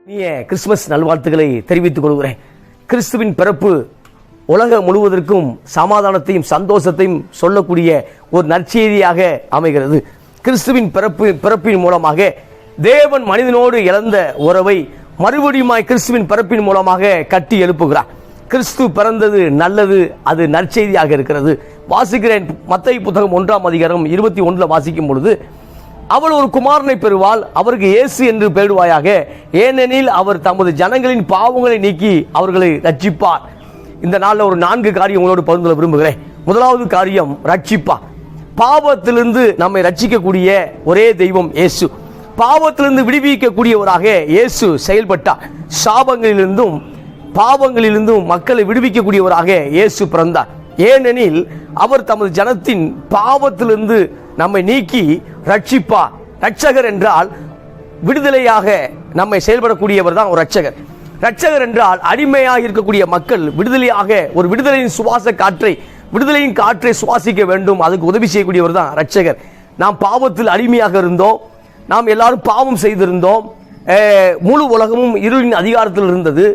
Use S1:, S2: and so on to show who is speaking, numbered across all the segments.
S1: Christmas நல்வாழ்த்துக்களை தெரிவித்துக் கொள்கிறேன். கிறிஸ்துவின் பிறப்பு உலகம் முழுவதற்கும் சமாதானத்தையும் சந்தோஷத்தையும் சொல்லக்கூடிய ஒரு நற்செய்தியாக அமைகிறது. கிறிஸ்துவின் பிறப்பின் மூலமாக தேவன் மனிதனோடு இழந்த உறவை மறுபடியும் கிறிஸ்துவின் பிறப்பின் மூலமாக கட்டி எழுப்புகிறார். கிறிஸ்து பிறந்தது நல்லது, அது நற்செய்தியாக இருக்கிறது. வாசிக்கிறேன். மத்தேயு புத்தகம் 1ஆம் அதிகாரம் 21 வாசிக்கும் பொழுது, அவள் ஒரு குமாரனை பெறுவாள், அவருக்கு இயேசு என்று பெயரிடுவாயாக, ஏனெனில் அவர் தமது ஜனங்களின் பாவங்களை நீக்கி அவர்களை ரட்சிப்பார். இந்த நாளில் ஒரு 4 காரியம் உங்களோடு பகிர்ந்து கொள்ள விரும்புகிறேன். முதலாவது காரியம் ரட்சிப்பார். பாவத்திலிருந்து நம்மை ரட்சிக்கக்கூடிய ஒரே தெய்வம் இயேசு. பாவத்திலிருந்து விடுவிக்கக்கூடியவராக இயேசு செயல்பட்டார். சாபங்களிலிருந்தும் பாவங்களிலிருந்தும் மக்களை விடுவிக்கக்கூடியவராக இயேசு பிறந்தார். ஏனெனில் அவர் தமது ஜனத்தின் பாவத்திலிருந்து நம்மை நீக்கி ரட்சிப்பார். ரட்சகர் என்றால் விடுதலையாக நம்மை செயல்படக்கூடியவர் தான் ஒரு ரட்சகர். ரட்சகர் என்றால் அடிமையாக இருக்கக்கூடிய மக்கள் விடுதலையாக ஒரு விடுதலையின் விடுதலையின் காற்றை சுவாசிக்க வேண்டும், அதுக்கு உதவி செய்யக்கூடியவர் தான் ரட்சகர். நாம் பாவத்தில் அடிமையாக இருந்தோம், நாம் எல்லாரும் பாவம் செய்திருந்தோம், முழு உலகமும் இருளின் அதிகாரத்தில் இருந்தது.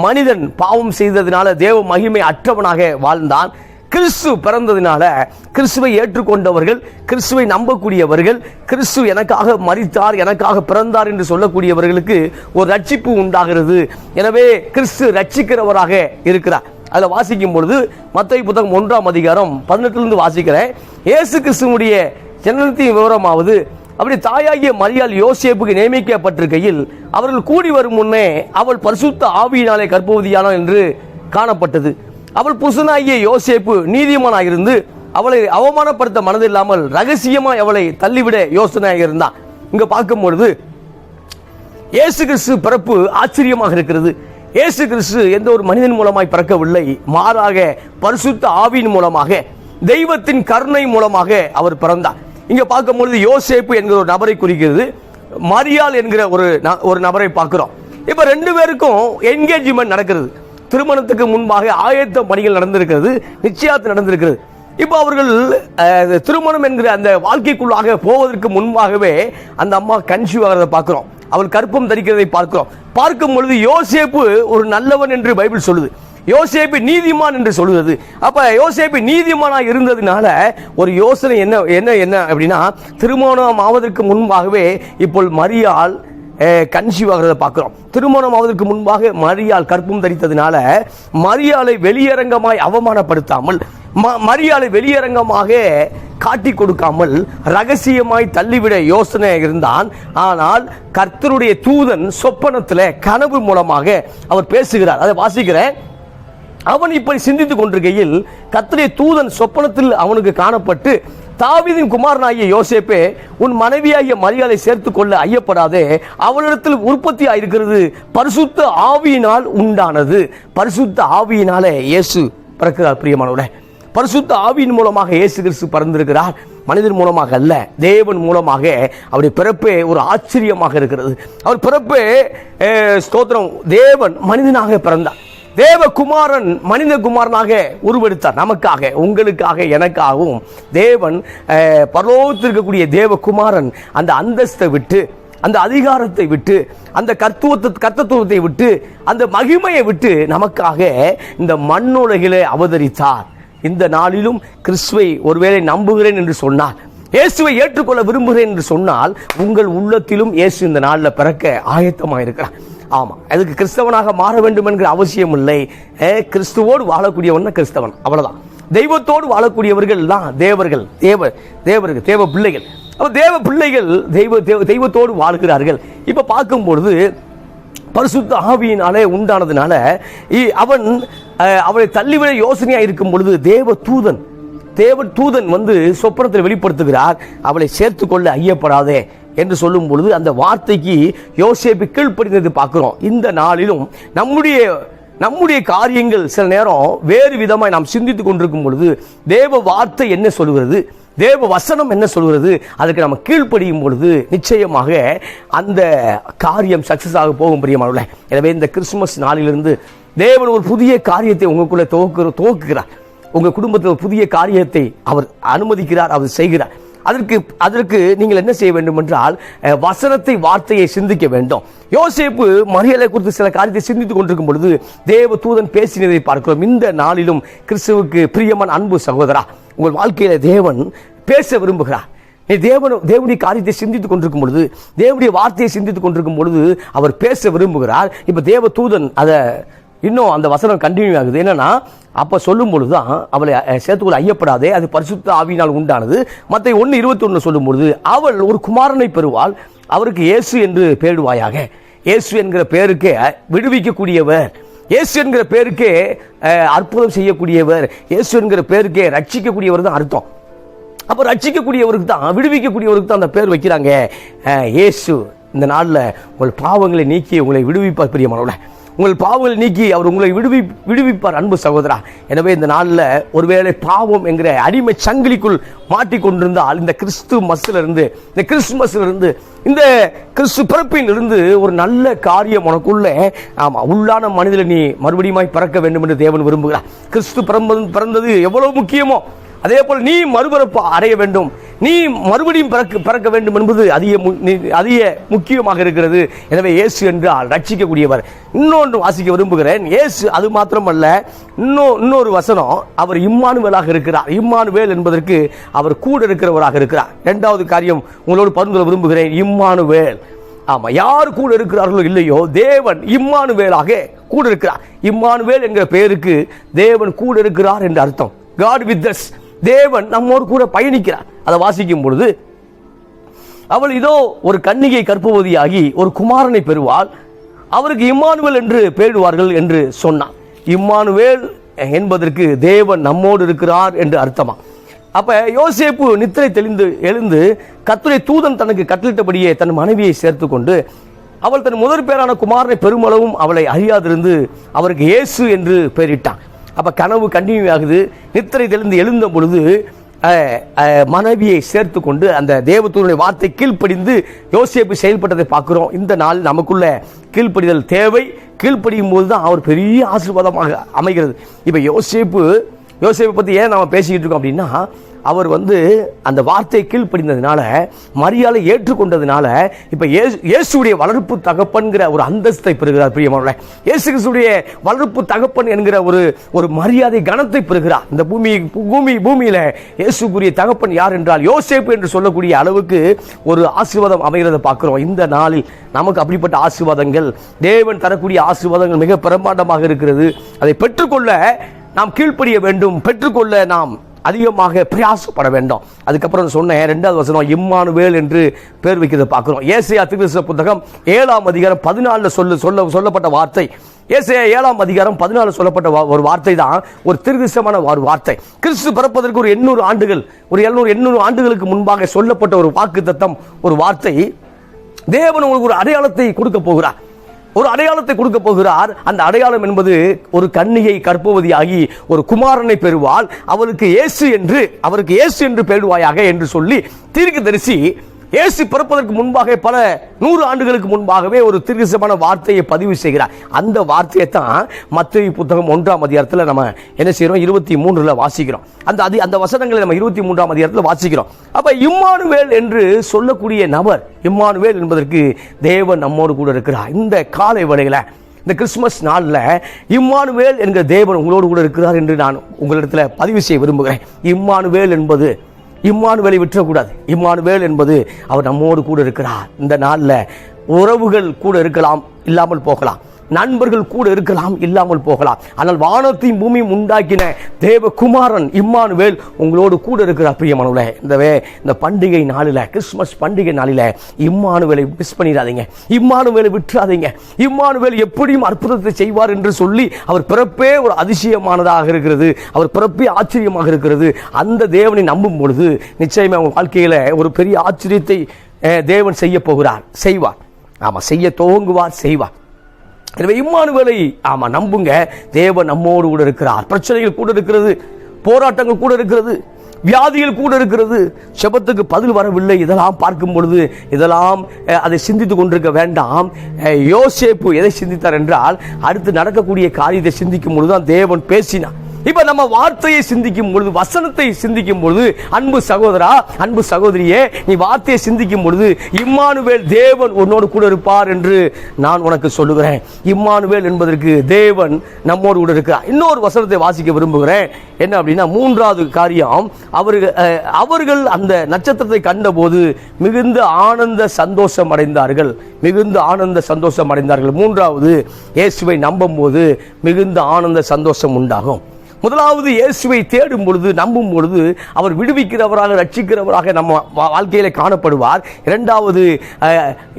S1: மனிதன் பாவம் செய்ததினால தேவ மகிமை அற்றவனாக வாழ்ந்தான். கிறிஸ்து பிறந்ததினால கிறிஸ்துவை ஏற்றுக்கொண்டவர்கள், கிறிஸ்துவை நம்பக்கூடியவர்கள், கிறிஸ்து எனக்காக மரித்தார், எனக்காக பிறந்தார் என்று சொல்லக்கூடியவர்களுக்கு ஒரு ரட்சிப்பு உண்டாகிறது. எனவே கிறிஸ்து ரட்சிக்கிறவராக இருக்கிறார். அதில் வாசிக்கும் பொழுது மத்தேயு புத்தகம் 1ஆம் அதிகாரம் 18 வாசிக்கிறேன். இயேசு கிறிஸ்துவுடைய ஜனனத்தின் விவரமாவது, அப்படி தாயாகிய மரியாள் யோசேப்புக்கு நியமிக்கப்பட்டிருக்கையில் அவர்கள் கூடி வரும் முன்னே அவள் பரிசுத்த ஆவியினாலே கர்ப்பவதியானாள் என்று காணப்பட்டது. அவள் புருஷனாகிய யோசேப்பு நீதிமானாயிருந்து அவளை அவமானப்படுத்த மனதில்லாமல் ரகசியமாய் அவளை தள்ளிவிட யோசனையாக இருந்தான். இங்க பார்க்கும் பொழுது இயேசு கிறிஸ்து பிறப்பு ஆச்சரியமாக இருக்கிறது. இயேசு கிறிஸ்து எந்த ஒரு மனிதன் மூலமாய் பிறக்கவில்லை, மாறாக பரிசுத்த ஆவியின் மூலமாக தெய்வத்தின் கருணை மூலமாக அவர் பிறந்தார். இங்க பார்க்கும் பொழுது யோசேப்பு என்கிற ஒரு நபரை குறிக்கிறது, மரியாள் என்கிற ஒரு நபரை பார்க்கிறோம். இப்ப 2 பேருக்கும் என்கேஜ்மெண்ட் நடக்கிறது. திருமணத்துக்கு முன்பாக ஆயத்த பணிகள் நடந்திருக்கிறது, நிச்சயத்து நடந்திருக்கிறது. இப்போ அவர்கள் திருமணம் என்கிற அந்த வாழ்க்கைக்குள்ளாக போவதற்கு முன்பாகவே அந்த அம்மா கன்சீவ் ஆகிறத பார்க்கிறோம், அவள் கற்பம் தரிக்கிறதை பார்க்கிறோம். பார்க்கும் பொழுது யோசேப்பு ஒரு நல்லவன் என்று பைபிள் சொல்லுது, யோசேப்பு நீதிமான் என்று சொல்லுகிறது. அப்ப யோசேப்பு நீதிமானாக இருந்ததுனால ஒரு யோசனை என்ன அப்படின்னா, திருமணம் ஆவதற்கு முன்பாகவே இப்போ மரியாள் கன்சீவ் ஆகிறத பார்க்கிறோம். திருமணம் ஆவதற்கு முன்பாக மரியாள் கற்பம் தரித்ததுனால மரியாளை வெளியரங்கமாய் அவமானப்படுத்தாமல், மரியாளை வெளியரங்கமாக காட்டி கொடுக்காமல் ரகசியமாய் தள்ளிவிட யோசனை இருந்தான். ஆனால் கர்த்தருடைய தூதன் சொப்பனத்தில் கனவு மூலமாக அவர் பேசுகிறார். அதை வாசிக்கிறேன். அவன் இப்படி சிந்தித்துக் கொண்டிருக்கையில் கர்த்தருடைய தூதன் சொப்பனத்தில் அவனுக்கு காணப்பட்டு, தாவீதின் குமாரனாகிய யோசேப்பே, உன் மனைவியாகிய மரியாளை சேர்த்துக் கொள்ள ஐயப்படாதே, அவளிடத்தில் உற்பத்தி ஆயிருக்கிறது பரிசுத்த ஆவியினால் உண்டானது. பரிசுத்த ஆவியினாலே இயேசு பிறக்கிறார். பிரியமானவர்களே, பரிசுத்த ஆவியின் மூலமாக இயேசு கிறிஸ்து பிறந்திருக்கிறார், மனிதன் மூலமாக அல்ல, தேவன் மூலமாக. அவருடைய பிறப்பே ஒரு ஆச்சரியமாக இருக்கிறது. அவர் பிறப்பே ஸ்தோத்திரம், தேவன் மனிதனாக பிறந்தார். தேவகுமாரன் மனித குமாரனாக உருவெடுத்தார். நமக்காக, உங்களுக்காக, எனக்காகவும் தேவன் பரலோகத்தில் இருக்கக்கூடிய தேவகுமாரன் அந்த அந்தஸ்தை விட்டு, அந்த அதிகாரத்தை விட்டு, அந்த கர்த்தத்துவத்தை விட்டு, அந்த மகிமையை விட்டு நமக்காக இந்த மண்ணுலகிலே அவதரித்தார். இந்த நாளிலும் கிறிஸ்துவை ஒருவேளை நம்புகிறேன் என்று சொன்னால், இயேசுவை ஏற்றுக்கொள்ள விரும்புகிறேன் என்று சொன்னால், உங்கள் உள்ளத்திலும் இயேசு இந்த நாளில் பிறக்க ஆயத்தமாக இருக்கிறார். ஆமா, அதுக்கு கிறிஸ்தவனாக மாற வேண்டும் என்கிற அவசியம் இல்லை. கிறிஸ்துவோடு வாழக்கூடியவன் கிறிஸ்தவன், அவ்வளவுதான். தெய்வத்தோடு வாழக்கூடியவர்கள் தான் தேவர்கள், தேவ பிள்ளைகள். தேவ பிள்ளைகள் தெய்வத்தோடு வாழ்கிறார்கள். இப்ப பார்க்கும் பொழுது பரிசுத்த ஆவியினாலே உண்டானதுனால அவளை தள்ளிவிட யோசனையா இருக்கும் பொழுது தேவ தூதன் வந்து சொப்பனத்தில் வெளிப்படுத்துகிறார், அவளை சேர்த்துக்கொள்ள ஐயப்படாதே என்று சொல்லும் பொழுது அந்த வார்த்தைக்கு யோசேப்பு கீழ்ப்படிந்தது பார்க்கிறோம். இந்த நாளிலும் நம்முடைய காரியங்கள் சில நேரம் வேறு விதமாய் நாம் சிந்தித்துக் கொண்டிருக்கும் பொழுது தேவ வார்த்தை என்ன சொல்கிறது, தேவ வசனம் என்ன சொல்கிறது, அதுக்கு நம்ம கீழ்ப்படியும் பொழுது நிச்சயமாக அந்த காரியம் சக்சஸ் ஆக போகும். பிரியமானவர்களே, எனவே இந்த கிறிஸ்துமஸ் நாளிலிருந்து தேவன் ஒரு புதிய காரியத்தை உங்களுக்குள்ள துவக்குகிறார். உங்க குடும்பத்தில் ஒரு புதிய காரியத்தை அவர் அனுமதிக்கிறார், அவர் செய்கிறார். அதற்கு நீங்கள் என்ன செய்ய வேண்டும் என்றால் வசனத்தை, வார்த்தையை சிந்திக்க வேண்டும். யோசேப்பு மரியாதை குறித்து சில காரியத்தை சிந்தித்துக் கொண்டிருக்கும் பொழுது தேவ தூதன் பேசினதை பார்க்கிறோம். இந்த நாளிலும் கிறிஸ்துவுக்கு பிரியமான அன்பு சகோதரா, உங்கள் வாழ்க்கையில தேவன் பேச விரும்புகிறார். நீ தேவனுடைய காரியத்தை சிந்தித்துக் கொண்டிருக்கும் பொழுது, தேவனுடைய வார்த்தையை சிந்தித்துக் கொண்டிருக்கும் பொழுது அவர் பேச விரும்புகிறார். இப்ப தேவ தூதன் அதை இன்னும் அந்த வசனம் கண்டினியூ ஆகுது. என்னன்னா, அப்ப சொல்லும் பொழுதுதான் அவளை சேர்த்துக்குள்ள ஐயப்படாதே, அது பரிசுத்த ஆவியினால் உண்டானது. மத்த 1:21 சொல்லும் பொழுது அவள் ஒரு குமாரனை பெறுவாள், அவருக்கு இயேசு என்று பெயரிடுவாயாக. இயேசு என்கிற பெயருக்கே விடுவிக்கக்கூடியவர், இயேசு என்கிற பெயருக்கே அற்புதம் செய்யக்கூடியவர், இயேசு என்கிற பெயருக்கே ரட்சிக்கக்கூடியவர் தான் அர்த்தம். அப்ப ரட்சிக்கக்கூடியவருக்கு தான், விடுவிக்கக்கூடியவருக்கு தான் அந்த பேர் வைக்கிறாங்க இயேசு. இந்த நாளில் உங்கள் பாவங்களை நீக்கி உங்களை விடுவிப்பார். பிரியமானவர்களே, உங்கள் பாவங்களை நீக்கி அவர் உங்களை விடுவிப்பார் அன்பு சகோதரா. எனவே இந்த நாளில் ஒருவேளை பாவம் என்கிற அடிமை சங்கிலிக்குள் மாட்டிக்கொண்டிருந்தால், இந்த கிறிஸ்துமஸிலிருந்து, இந்த கிறிஸ்துமஸிலிருந்து, இந்த கிறிஸ்து பிறப்பில் இருந்து ஒரு நல்ல காரியம் உனக்குள்ள உள்ளான மனிதனை நீ மறுபடியும் பிறக்க வேண்டும் என்று தேவன் விரும்புகிறார். கிறிஸ்து பிறந்தது எவ்வளவு முக்கியமோ அதே போல் நீ மறுபிறப்பு அடைய வேண்டும், நீ மறுபடியும் பிறக்க வேண்டும் என்பது அதிக முக்கியமாக இருக்கிறது. எனவே இயேசு என்றால் ரட்சிக்கக்கூடியவர். இன்னொன்று வாசிக்க விரும்புகிறேன். இயேசு அது மாத்திரமல்ல, இன்னொரு வசனம், அவர் இம்மானுவேலாக இருக்கிறார். இம்மானுவேல் என்பதற்கு அவர் கூட இருக்கிறவராக இருக்கிறார். இரண்டாவது காரியம் உங்களோடு பகிர்ந்து விரும்புகிறேன், இம்மானுவேல். ஆமா, யார் கூட இருக்கிறார்களோ இல்லையோ, தேவன் இம்மானுவேலாக கூட இருக்கிறார். இம்மானுவேல் என்கிற பெயருக்கு தேவன் கூட இருக்கிறார் என்று அர்த்தம். God with us, தேவன் நம்மோடு கூட பயணிக்கிறார். அதை வாசிக்கும் பொழுது அவள் இதோ ஒரு கன்னிகை கர்ப்பவதியாகி ஒரு குமாரனை பெறுவாள், அவருக்கு இம்மானுவேல் என்று பெயரிடுவார்கள் என்று சொன்னார். இம்மானுவேல் என்பதற்கு தேவன் நம்மோடு இருக்கிறார் என்று அர்த்தமா. அப்ப யோசேப்பு நித்திரை தெளிந்து எழுந்து கர்த்தருடைய தூதன் தனக்கு கட்டளிட்டபடியே தன் மனைவியை சேர்த்து கொண்டு அவள் தன் முதற் பேரான குமாரனை பெருமளவும் அவளை அறியாதிருந்து அவருக்கு இயேசு என்று பெயரிட்டான். அப்ப கனவு கண்டினியூ ஆகுது. நித்திரை தெளிந்து எழுந்த பொழுது மனைவியை சேர்த்து கொண்டு அந்த தேவதூதனுடைய வார்த்தை கீழ்ப்படிந்து யோசேப்பு செயல்பட்டதை பார்க்கிறோம். இந்த நாள் நமக்குள்ள கீழ்ப்படிதல் தேவை. கீழ்ப்படியும் போது தான் அவர் பெரிய ஆசீர்வாதமாக அமைகிறது. இப்ப யோசேப்பை பத்தி ஏன் நாம பேசிக்கிட்டு இருக்கோம் அப்படின்னா, அவர் அந்த வார்த்தையை கீழ்ப்படிந்ததுனால, மரியாதை ஏற்றுக்கொண்டதுனால இப்ப இயேசுடைய வளர்ப்பு தகப்பன்கிற ஒரு அந்தஸ்தை பெறுகிறார். பிரியமானவர்களே, இயேசு கிறிஸ்துடைய வளர்ப்பு தகப்பன் என்கிற ஒரு மரியாதை கனத்தை பெறுகிறார். இந்த பூமியில இயேசுக்குரிய தகப்பன் யார் என்றால் யோசேப்பு என்று சொல்லக்கூடிய அளவுக்கு ஒரு ஆசீர்வாதம் அமைகிறத பார்க்கிறோம். இந்த நாளில் நமக்கு அப்படிப்பட்ட ஆசீர்வாதங்கள், தேவன் தரக்கூடிய ஆசீர்வாதங்கள் மிக பிரம்மாண்டமாக இருக்கிறது. அதை பெற்றுக்கொள்ள நாம் கீழ்ப்படிய வேண்டும், பெற்றுக்கொள்ள நாம் அதிகமாக பிரயாசப்பட வேண்டும். அதுக்கப்புறம் சொன்ன இரண்டாவது வசனம் இம்மானுவேல் என்று பேர் வைக்கிறத பார்க்கிறோம். ஏசாயா தீர்க்கதரிசன புத்தகம் 7ஆம் அதிகாரம் 14 சொல்லப்பட்ட வார்த்தை. ஏசாயா 7ஆம் அதிகாரம் 14 சொல்லப்பட்ட ஒரு வார்த்தை தான் ஒரு தீர்க்கதரிசனமான ஒரு வார்த்தை. கிறிஸ்து பிறப்பதற்கு ஒரு 800 ஆண்டுகள், ஒரு 700 ஆண்டுகளுக்கு முன்பாக சொல்லப்பட்ட ஒரு வாக்குத்தத்தம், ஒரு வார்த்தை. தேவன் உங்களுக்கு ஒரு அடையாளத்தை கொடுக்க போகிறார், ஒரு அடையாளத்தை கொடுக்க போகிறார். அந்த அடையாளம் என்பது ஒரு கன்னிகை கர்ப்பவதியாகி ஒரு குமாரனை பெறுவாள், அவருக்கு இயேசு என்று பெயரிடுவாயாக என்று சொல்லி தீர்க்கதரிசி இயேசு பிறப்பதற்கு முன்பாக பல 100 ஆண்டுகளுக்கு முன்பாகவே ஒரு தீர்க்கதரிசனமான வார்த்தையை பதிவு செய்கிறார். அந்த வார்த்தையை தான் மத்தேயு புத்தகம் 1ஆம் அதிகாரத்தில் நம்ம என்ன செய்யறோம், 23 வாசிக்கிறோம். அந்த வசனங்களை நம்ம 23ஆம் அதிகாரத்தில் வாசிக்கிறோம். அப்ப இம்மானுவேல் என்று சொல்லக்கூடிய நபர், இம்மானுவேல் என்பதற்கு தேவன் நம்மோடு கூட இருக்கிறார். இந்த காலை வேளையில, இந்த கிறிஸ்துமஸ் நாளில் இம்மானுவேல் என்கிற தேவன் உங்களோடு கூட இருக்கிறார் என்று நான் உங்களிடத்தில் பதிவு செய்ய விரும்புகிறேன். இம்மானுவேலை விட்டுறக்கூடாது. இம்மானுவேல் என்பது அவர் நம்மோடு கூட இருக்கிறார். இந்த நாளில் உறவுகள் கூட இருக்கலாம், இல்லாமல் போகலாம். நண்பர்கள் கூட இருக்கலாம், இல்லாமல் போகலாம். ஆனால் வானத்தையும் பூமியும் உண்டாக்கின தேவகுமாரன் இம்மானுவேல் உங்களோடு கூட இருக்கிறார். பிரியமானவர்களே, இந்த பண்டிகை நாளில், கிறிஸ்துமஸ் பண்டிகை நாளில் இம்மானுவேலை மிஸ் பண்ணிடாதீங்க, இம்மானுவேலை விட்டுறாதீங்க. இம்மானுவேல் எப்படியும் அற்புதத்தை செய்வார் என்று சொல்லி அவர் பிறப்பே ஒரு அதிசயமானதாக இருக்கிறது, அவர் பிறப்பே ஆச்சரியமாக இருக்கிறது. அந்த தேவனை நம்பும் பொழுது நிச்சயமா உங்கள் வாழ்க்கையில ஒரு பெரிய ஆச்சரியத்தை தேவன் செய்ய போகிறார், செய்வார். ஆமா, செய்ய துவங்குவார், செய்வார். எனவே இம்மானுவேலை நம்புங்க. தேவன் நம்மோடு கூட இருக்கிறார். பிரச்சனைகள் கூட இருக்கிறது, போராட்டங்கள் கூட இருக்கிறது, வியாதிகள் கூட இருக்கிறது, செபத்துக்கு பதில் வரவில்லை. இதெல்லாம் பார்க்கும் பொழுது இதெல்லாம் அதை சிந்தித்துக் கொண்டிருக்க வேண்டாம். யோசேப்பு எதை சிந்தித்தார் என்றால், அடுத்து நடக்கக்கூடிய காரியத்தை சிந்திக்கும் பொழுதுதான் தேவன் பேசினார். இப்ப நம்ம வார்த்தையை சிந்திக்கும் பொழுது, வசனத்தை சிந்திக்கும் பொழுது, அன்பு சகோதரா, அன்பு சகோதரியே, நீ வார்த்தையை சிந்திக்கும் பொழுது இம்மானுவேல், தேவன் உன்னோடு கூட இருப்பார் என்று நான் உனக்கு சொல்லுகிறேன். இம்மானுவேல் என்பதற்கு தேவன் நம்மோடு கூட இருக்கிறார். இன்னொரு வசனத்தை வாசிக்க விரும்புகிறேன். என்ன அப்படின்னா, மூன்றாவது காரியம், அவர்கள் அந்த நட்சத்திரத்தை கண்டபோது மிகுந்த ஆனந்த சந்தோஷம் அடைந்தார்கள். மிகுந்த ஆனந்த சந்தோஷம் அடைந்தார்கள். மூன்றாவது, இயேசுவை நம்பும் போது மிகுந்த ஆனந்த சந்தோஷம் உண்டாகும். முதலாவது, இயேசுவை தேடும் பொழுது, நம்பும் பொழுது அவர் விடுவிக்கிறவராக, ரட்சிக்கிறவராக நம்ம வாழ்க்கையில காணப்படுவார். இரண்டாவது,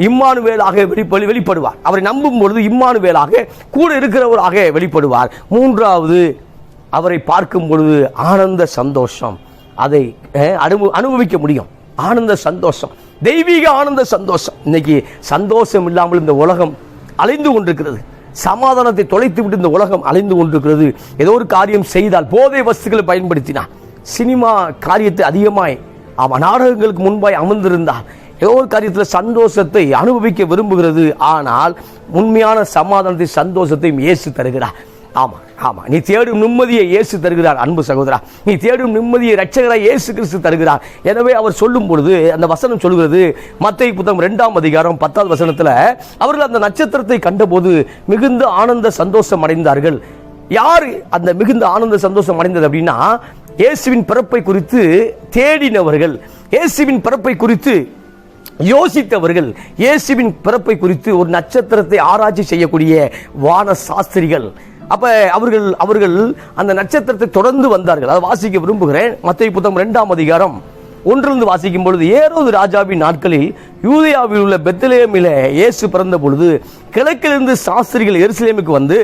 S1: இம்மானுவேலாக வெளிப்படுவார். அவரை நம்பும் பொழுது இம்மானுவேலாக கூட இருக்கிறவராக வெளிப்படுவார். மூன்றாவது, அவரை பார்க்கும் பொழுது ஆனந்த சந்தோஷம், அதை அனுபவிக்க முடியும். ஆனந்த சந்தோஷம், தெய்வீக ஆனந்த சந்தோஷம். இன்னைக்கு சந்தோஷம் இல்லாமல் இந்த உலகம் அலைந்து கொண்டிருக்கிறது. சமாதானத்தை தொலைத்து விட்டு இந்த உலகம் அலைந்து கொண்டிருக்கிறது. ஏதோ ஒரு காரியம் செய்தால், போதை வஸ்துக்களை பயன்படுத்தினார், சினிமா காரியத்தை அதிகமாய் நாடகங்களுக்கு முன்பாய் அமர்ந்திருந்தார், ஏதோ ஒரு காரியத்தில் சந்தோஷத்தை அனுபவிக்க விரும்புகிறது. ஆனால் உண்மையான சமாதானத்தை, சந்தோஷத்தையும் இயேசு தருகிறார். ஆமா ஆமா, நீ தேடும் நிம்மதியை இயேசு தருகிறார். அன்பு சகோதரா, நீ தேடும் நிம்மதியை இரட்சகராய் இயேசு கிறிஸ்து தருகிறார். எனவே அவர் சொல்லும் பொழுது, அந்த வசனம் சொல்கிறது, மத்தேயு புத்தகம் 2ஆம் அதிகாரம் 10வது வசனத்துல, அவர்கள் அந்த நட்சத்திரத்தை கண்டபோது மிகுந்த ஆனந்த சந்தோஷம் அடைந்தார்கள். யார் அந்த மிகுந்த ஆனந்த சந்தோஷம் அடைந்தது அப்படின்னா, இயேசுவின் பிறப்பை குறித்து தேடினவர்கள், இயேசுவின் பிறப்பை குறித்து யோசித்தவர்கள், இயேசுவின் பிறப்பை குறித்து ஒரு நட்சத்திரத்தை ஆராய்ச்சி செய்யக்கூடிய வான சாஸ்திரிகள். அப்ப அவர்கள் அந்த நட்சத்திரத்தை தொடர்ந்து வந்தார்கள். அதை வாசிக்க விரும்புகிறேன். மத்தேயு புத்தகம் 2ஆம் அதிகாரம் 1 வாசிக்கும் பொழுது, ஏரோது ராஜாவின் நாட்களில் யூதேயாவில் உள்ள பெத்லெகேமிலே இயேசு பிறந்த பொழுது கிழக்கிலிருந்து சாஸ்திரிகள் எருசலேமுக்கு வந்து,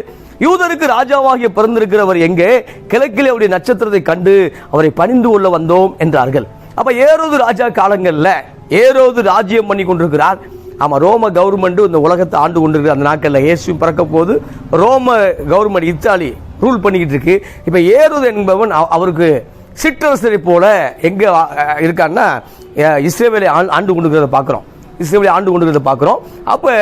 S1: யூதருக்கு ராஜாவாகிய பிறந்திருக்கிறவர் எங்கே? கிழக்கிலே அவருடைய நட்சத்திரத்தை கண்டு அவரை பணிந்து கொள்ள வந்தோம் என்றார்கள். அப்ப ஏரோது ராஜா காலங்கள்ல ஏரோது ராஜ்யம் பண்ணி கொண்டிருக்கிறார். ஆமா, ரோம கவர்மெண்ட் இந்த உலகத்தை ஆண்டு கொண்டிருக்கிற அந்த நாட்களில் இயேசு பிறக்க போது ரோம கவர்மெண்ட் இத்தாலி ரூல் பண்ணிக்கிட்டு இருக்கு. இப்ப ஏரோது என்பவன் அவருக்கு சிற்றரசரை போல எங்க இருக்கான்னா, இஸ்ரேலை ஆண்டு கொண்டிருக்கிறத பார்க்கிறோம். இஸ்ரேலை ஆண்டு கொண்டிருக்கிறத பார்க்கிறோம். அப்ப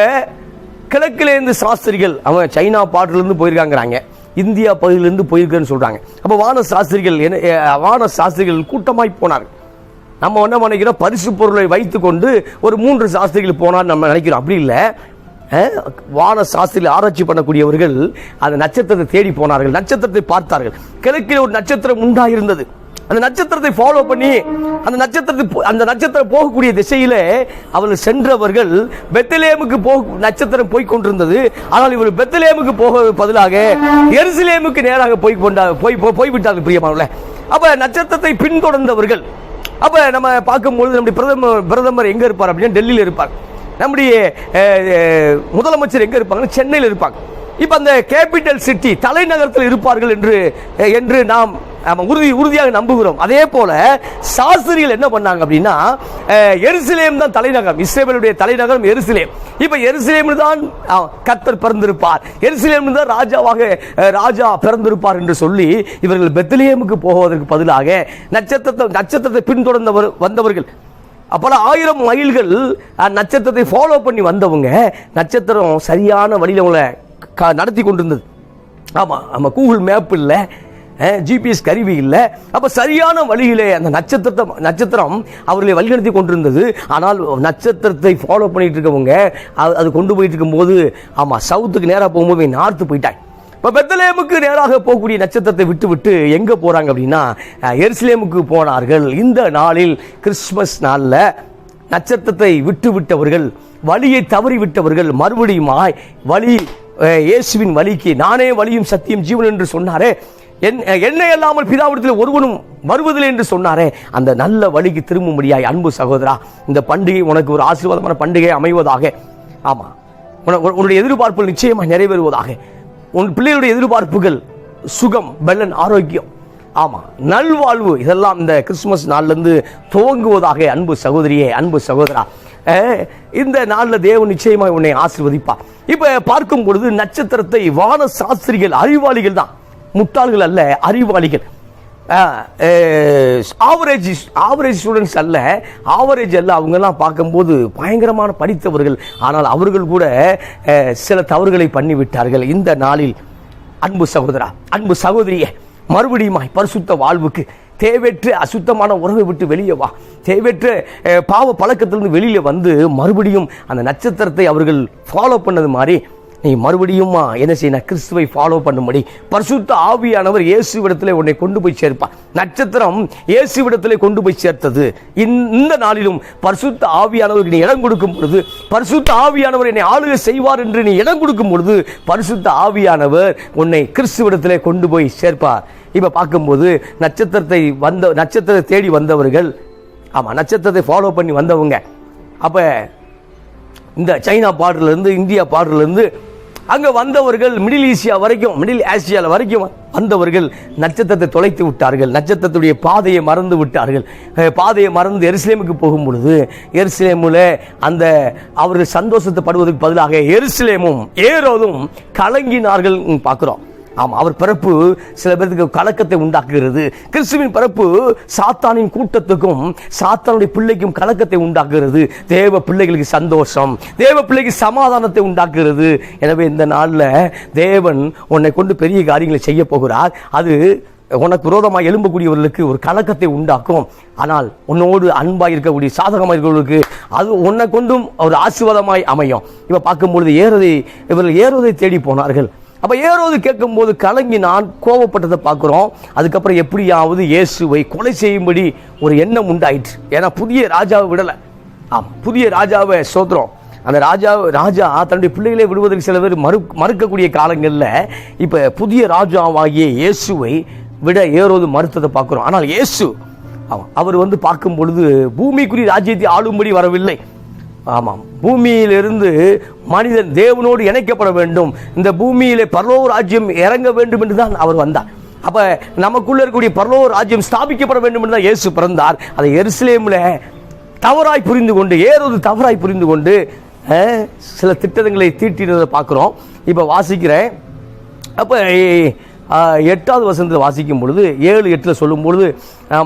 S1: கிழக்கிலேருந்து சாஸ்திரிகள், அவன் சைனா பாட்டிலிருந்து போயிருக்காங்கிறாங்க, இந்தியா பகுதியிலிருந்து போயிருக்கேன்னு சொல்றாங்க. அப்ப வான சாஸ்திரிகள் கூட்டமாய் போனார்கள். நம்ம என்ன நினைக்கிறோம், பரிசு பொருளை வைத்துக் கொண்டு ஒரு 3 சாஸ்திரிகள் போனான்னு நம்ம நினைக்கிறோம். அப்படி இல்லை. வான சாஸ்திரிகள் ஆராய்ச்சி பண்ணக்கூடியவர்கள் அந்த நட்சத்திரத்தை தேடி போனார்கள், நட்சத்திரத்தை பார்த்தார்கள். கிழக்கில் ஒரு நட்சத்திரம் உண்டாயிருந்தது. அந்த நட்சத்திரத்தை ஃபாலோ பண்ணி அந்த நட்சத்திரம் போகக்கூடிய திசையில அவர்கள் சென்றவர்கள் பெத்லெகேமுக்கு நட்சத்திரம் போய் கொண்டிருந்தது. ஆனால் இவர் பெத்லெகேமுக்கு போக பதிலாக எருசலேமுக்கு நேராக போய்விட்டார்கள் பிரியமானவர்களே. அப்ப நட்சத்திரத்தை பின்தொடர்ந்தவர்கள். அப்ப நம்ம பார்க்கும்போது நம்முடைய பிரதமர் எங்க இருப்பார் அப்படின்னா டெல்லியில் இருப்பார். நம்முடைய முதலமைச்சர் எங்க இருப்பாங்க? சென்னையில் இருப்பாங்க. இப்ப அந்த கேபிட்டல் சிட்டி தலைநகரத்தில் இருப்பார்கள் என்று நாம் உறுதியாக நம்புகிறோம். அதே போல சாஸ்திரிகள் என்ன பண்ணாங்க அப்படின்னா, எருசலேம் தான் தலைநகரம், இஸ்ரவேலுடைய தலைநகரம் எருசலேம். இப்ப எருசலேம் தான் கர்த்தர் பிறந்திருப்பார், எருசலேம் தான் ராஜா பிறந்திருப்பார் என்று சொல்லி இவர்கள் பெத்லெகேமுக்கு போவதற்கு பதிலாக நட்சத்திரத்தை பின்தொடர்ந்து வந்தவர்கள். பல 1000 மைல்கள் நட்சத்திரத்தை ஃபாலோ பண்ணி வந்தவங்க, நட்சத்திரம் சரியான வழியில் அவங்களை நடத்தி கொண்டிருந்தது. ஆமா ஆமா, கூகுள் மேப் இல்லை, ஜிபிஎஸ் கருவி இல்லை. அப்ப சரியான வழியிலே அந்த நட்சத்திரம் அவர்களை வழிநடத்தி கொண்டிருந்தது. ஆனால் நட்சத்திரத்தை ஃபாலோ பண்ணிட்டு இருக்கவங்க அது கொண்டு போயிட்டு இருக்கும்போது, ஆமா, சவுத்துக்கு நேராக போகும்போது நார்த்து போயிட்டாங்க. இப்போ பெத்லெகேமுக்கு நேராக போகக்கூடிய நட்சத்திரத்தை விட்டு எங்க போறாங்க அப்படின்னா எருசலேமுக்கு போனார்கள். இந்த நாளில், கிறிஸ்துமஸ் நாளில் நட்சத்திரத்தை விட்டவர்கள், வழியை தவறி விட்டவர்கள் மறுபடியும் இயேசுவின் வழிக்கு, நானே வழியும் சத்தியம் ஜீவன் என்று சொன்னாரே, என்னை அல்லாமல் பிதாவிடத்தில் ஒருவனும் வருவதில்லை என்று சொன்னாரே, அந்த நல்ல வழிக்கு திரும்பும்படியாய் அன்பு சகோதரா, இந்த பண்டிகை உனக்கு ஒரு ஆசீர்வாதமான பண்டிகை அமைவதாக. ஆமா, உன்னுடைய எதிர்பார்ப்புகள் நிச்சயமாக நிறைவேறுவதாக. உன் பிள்ளைகளுடைய எதிர்பார்ப்புகள் சுகம், பலன், ஆரோக்கியம், ஆமா, நல்வாழ்வு, இதெல்லாம் இந்த கிறிஸ்துமஸ் நாளிலிருந்து துவங்குவதாக. அன்பு சகோதரியே, அன்பு சகோதரா, இந்த நாளில் தேவன் நிச்சயமாக உன்னை ஆசீர்வதிப்பார். இப்ப பார்க்கும் பொழுது நட்சத்திரத்தை வான சாஸ்திரிகள், அறிவாளிகள் தான், முட்டாள்கள் அல்ல, அறிவாளிகள். ஆவரேஜ் ஸ்டூடெண்ட்ஸ் அல்ல, அவங்கெல்லாம் பார்க்கும்போது பயங்கரமான படித்தவர்கள். ஆனால் அவர்கள் கூட சில தவறுகளை பண்ணிவிட்டார்கள். இந்த நாளில் அன்பு சகோதரா, அன்பு சகோதரியே, மறுபடியுமாய் பரிசுத்த வாழ்வுக்கு, தேவையற்ற அசுத்தமான உறவை விட்டு வெளியே வா, தேவையற்ற பாவ பழக்கத்திலிருந்து வெளியில வந்து மறுபடியும் அந்த நட்சத்திரத்தை அவர்கள் ஃபாலோ பண்ணது மாதிரி நீ மறுபடியுமா என்ன செய்ய, கிறிஸ்துவை ஃபாலோ பண்ணும்படி பரிசுத்த ஆவியானவர் இயேசுவிடத்திலே உன்னை கொண்டு போய் சேர்ப்பார். நட்சத்திரம் இயேசுவிடத்திலே கொண்டு போய் சேர்த்தது. இந்த நாளிலும் பரிசுத்த ஆவியானவர் நீ இடம் கொடுக்கும் பொழுது, பரிசுத்த ஆவியானவர் என்னை ஆளுகை செய்வார் என்று நீ இடம் கொடுக்கும் பொழுது, பரிசுத்த ஆவியானவர் உன்னை கிறிஸ்துவிடத்திலே கொண்டு போய் சேர்ப்பார். இப்ப பார்க்கும்போது நட்சத்திரத்தை தேடி வந்தவர்கள், ஆமா, நட்சத்திரத்தை ஃபாலோ பண்ணி வந்தவங்க, அப்ப இந்த சைனா பார்டர்ல இருந்து, இந்தியா பார்டர்ல இருந்து அங்க வந்தவர்கள் மிடில் ஆசியா வரைக்கும் வந்தவர்கள் நட்சத்திரத்தை தொலைத்து விட்டார்கள். நட்சத்திரத்துடைய பாதையை மறந்து விட்டார்கள். பாதையை மறந்து எருசலேமுக்கு போகும் பொழுது எருசலேமுல அந்த அவர்கள் சந்தோஷத்தை படுவதற்கு பதிலாக எருசலேமும் ஏரோதும் கலங்கினார்கள் பார்க்கிறோம். ஆமா, அவர் பிறப்பு சில பேருக்கு கலக்கத்தை உண்டாக்குகிறது. கிறிஸ்துவின் பிறப்பு சாத்தானின் கூட்டத்துக்கும் சாத்தானுடைய பிள்ளைக்கும் கலக்கத்தை உண்டாக்குகிறது. தேவ பிள்ளைகளுக்கு சந்தோஷம், தேவ பிள்ளைக்கு சமாதானத்தை உண்டாக்குகிறது. எனவே இந்த நாளில் தேவன் உன்னை கொண்டு பெரிய காரியங்களை செய்ய போகிறார். அது உனக்கு விரோதமாக எழும்பக்கூடியவர்களுக்கு ஒரு கலக்கத்தை உண்டாக்கும். ஆனால் உன்னோடு அன்பாக இருக்கக்கூடிய சாதகமாக இருக்கிறவர்களுக்கு அது உன்னை கொண்டும் ஒரு ஆசீர்வாதமாய் அமையும். இப்ப பார்க்கும்பொழுது இவர்கள் ஏரோதை தேடி போனார்கள். அப்ப ஏரோது கேட்கும் போது கலங்கி நான் கோபப்பட்டதை பார்க்கிறோம். அதுக்கப்புறம் எப்படியாவது இயேசுவை கொலை செய்யும்படி ஒரு எண்ணம் உண்டாயிற்று. ஏன்னா புதிய ராஜாவை விடல. புதிய ராஜாவை சோத்திரம். அந்த ராஜா தன்னுடைய பிள்ளைகளை விடுவதற்கு சில பேர் மறுக்கக்கூடிய காலங்களில் இப்ப புதிய ராஜாவாகிய இயேசுவை விட ஏரோது மறுத்ததை பார்க்கிறோம். ஆனால் இயேசு அவர் பார்க்கும் பொழுது பூமிக்குரிய ராஜ்யத்தை ஆளும்படி வரவில்லை. ஆமாம், பூமியிலிருந்து மனிதன் தேவனோடு இணைக்கப்பட வேண்டும், இந்த பூமியிலே பரலோக ராஜ்யம் இறங்க வேண்டும் என்றுதான் அவர் வந்தார். அப்ப நமக்குள்ள இருக்கக்கூடிய பரலோக ராஜ்யம் ஸ்தாபிக்கப்பட வேண்டும் என்று தான் இயேசு பிறந்தார். அதை எருசலேமில் தவறாய் புரிந்து கொண்டு, ஏரோது தவறாய் புரிந்து கொண்டு சில திட்டங்களை தீட்டினதை பார்க்கிறோம். இப்ப வாசிக்கிறேன். அப்ப 8வது வசனத்தில் வாசிக்கும் பொழுது 7:8 சொல்லும் பொழுது,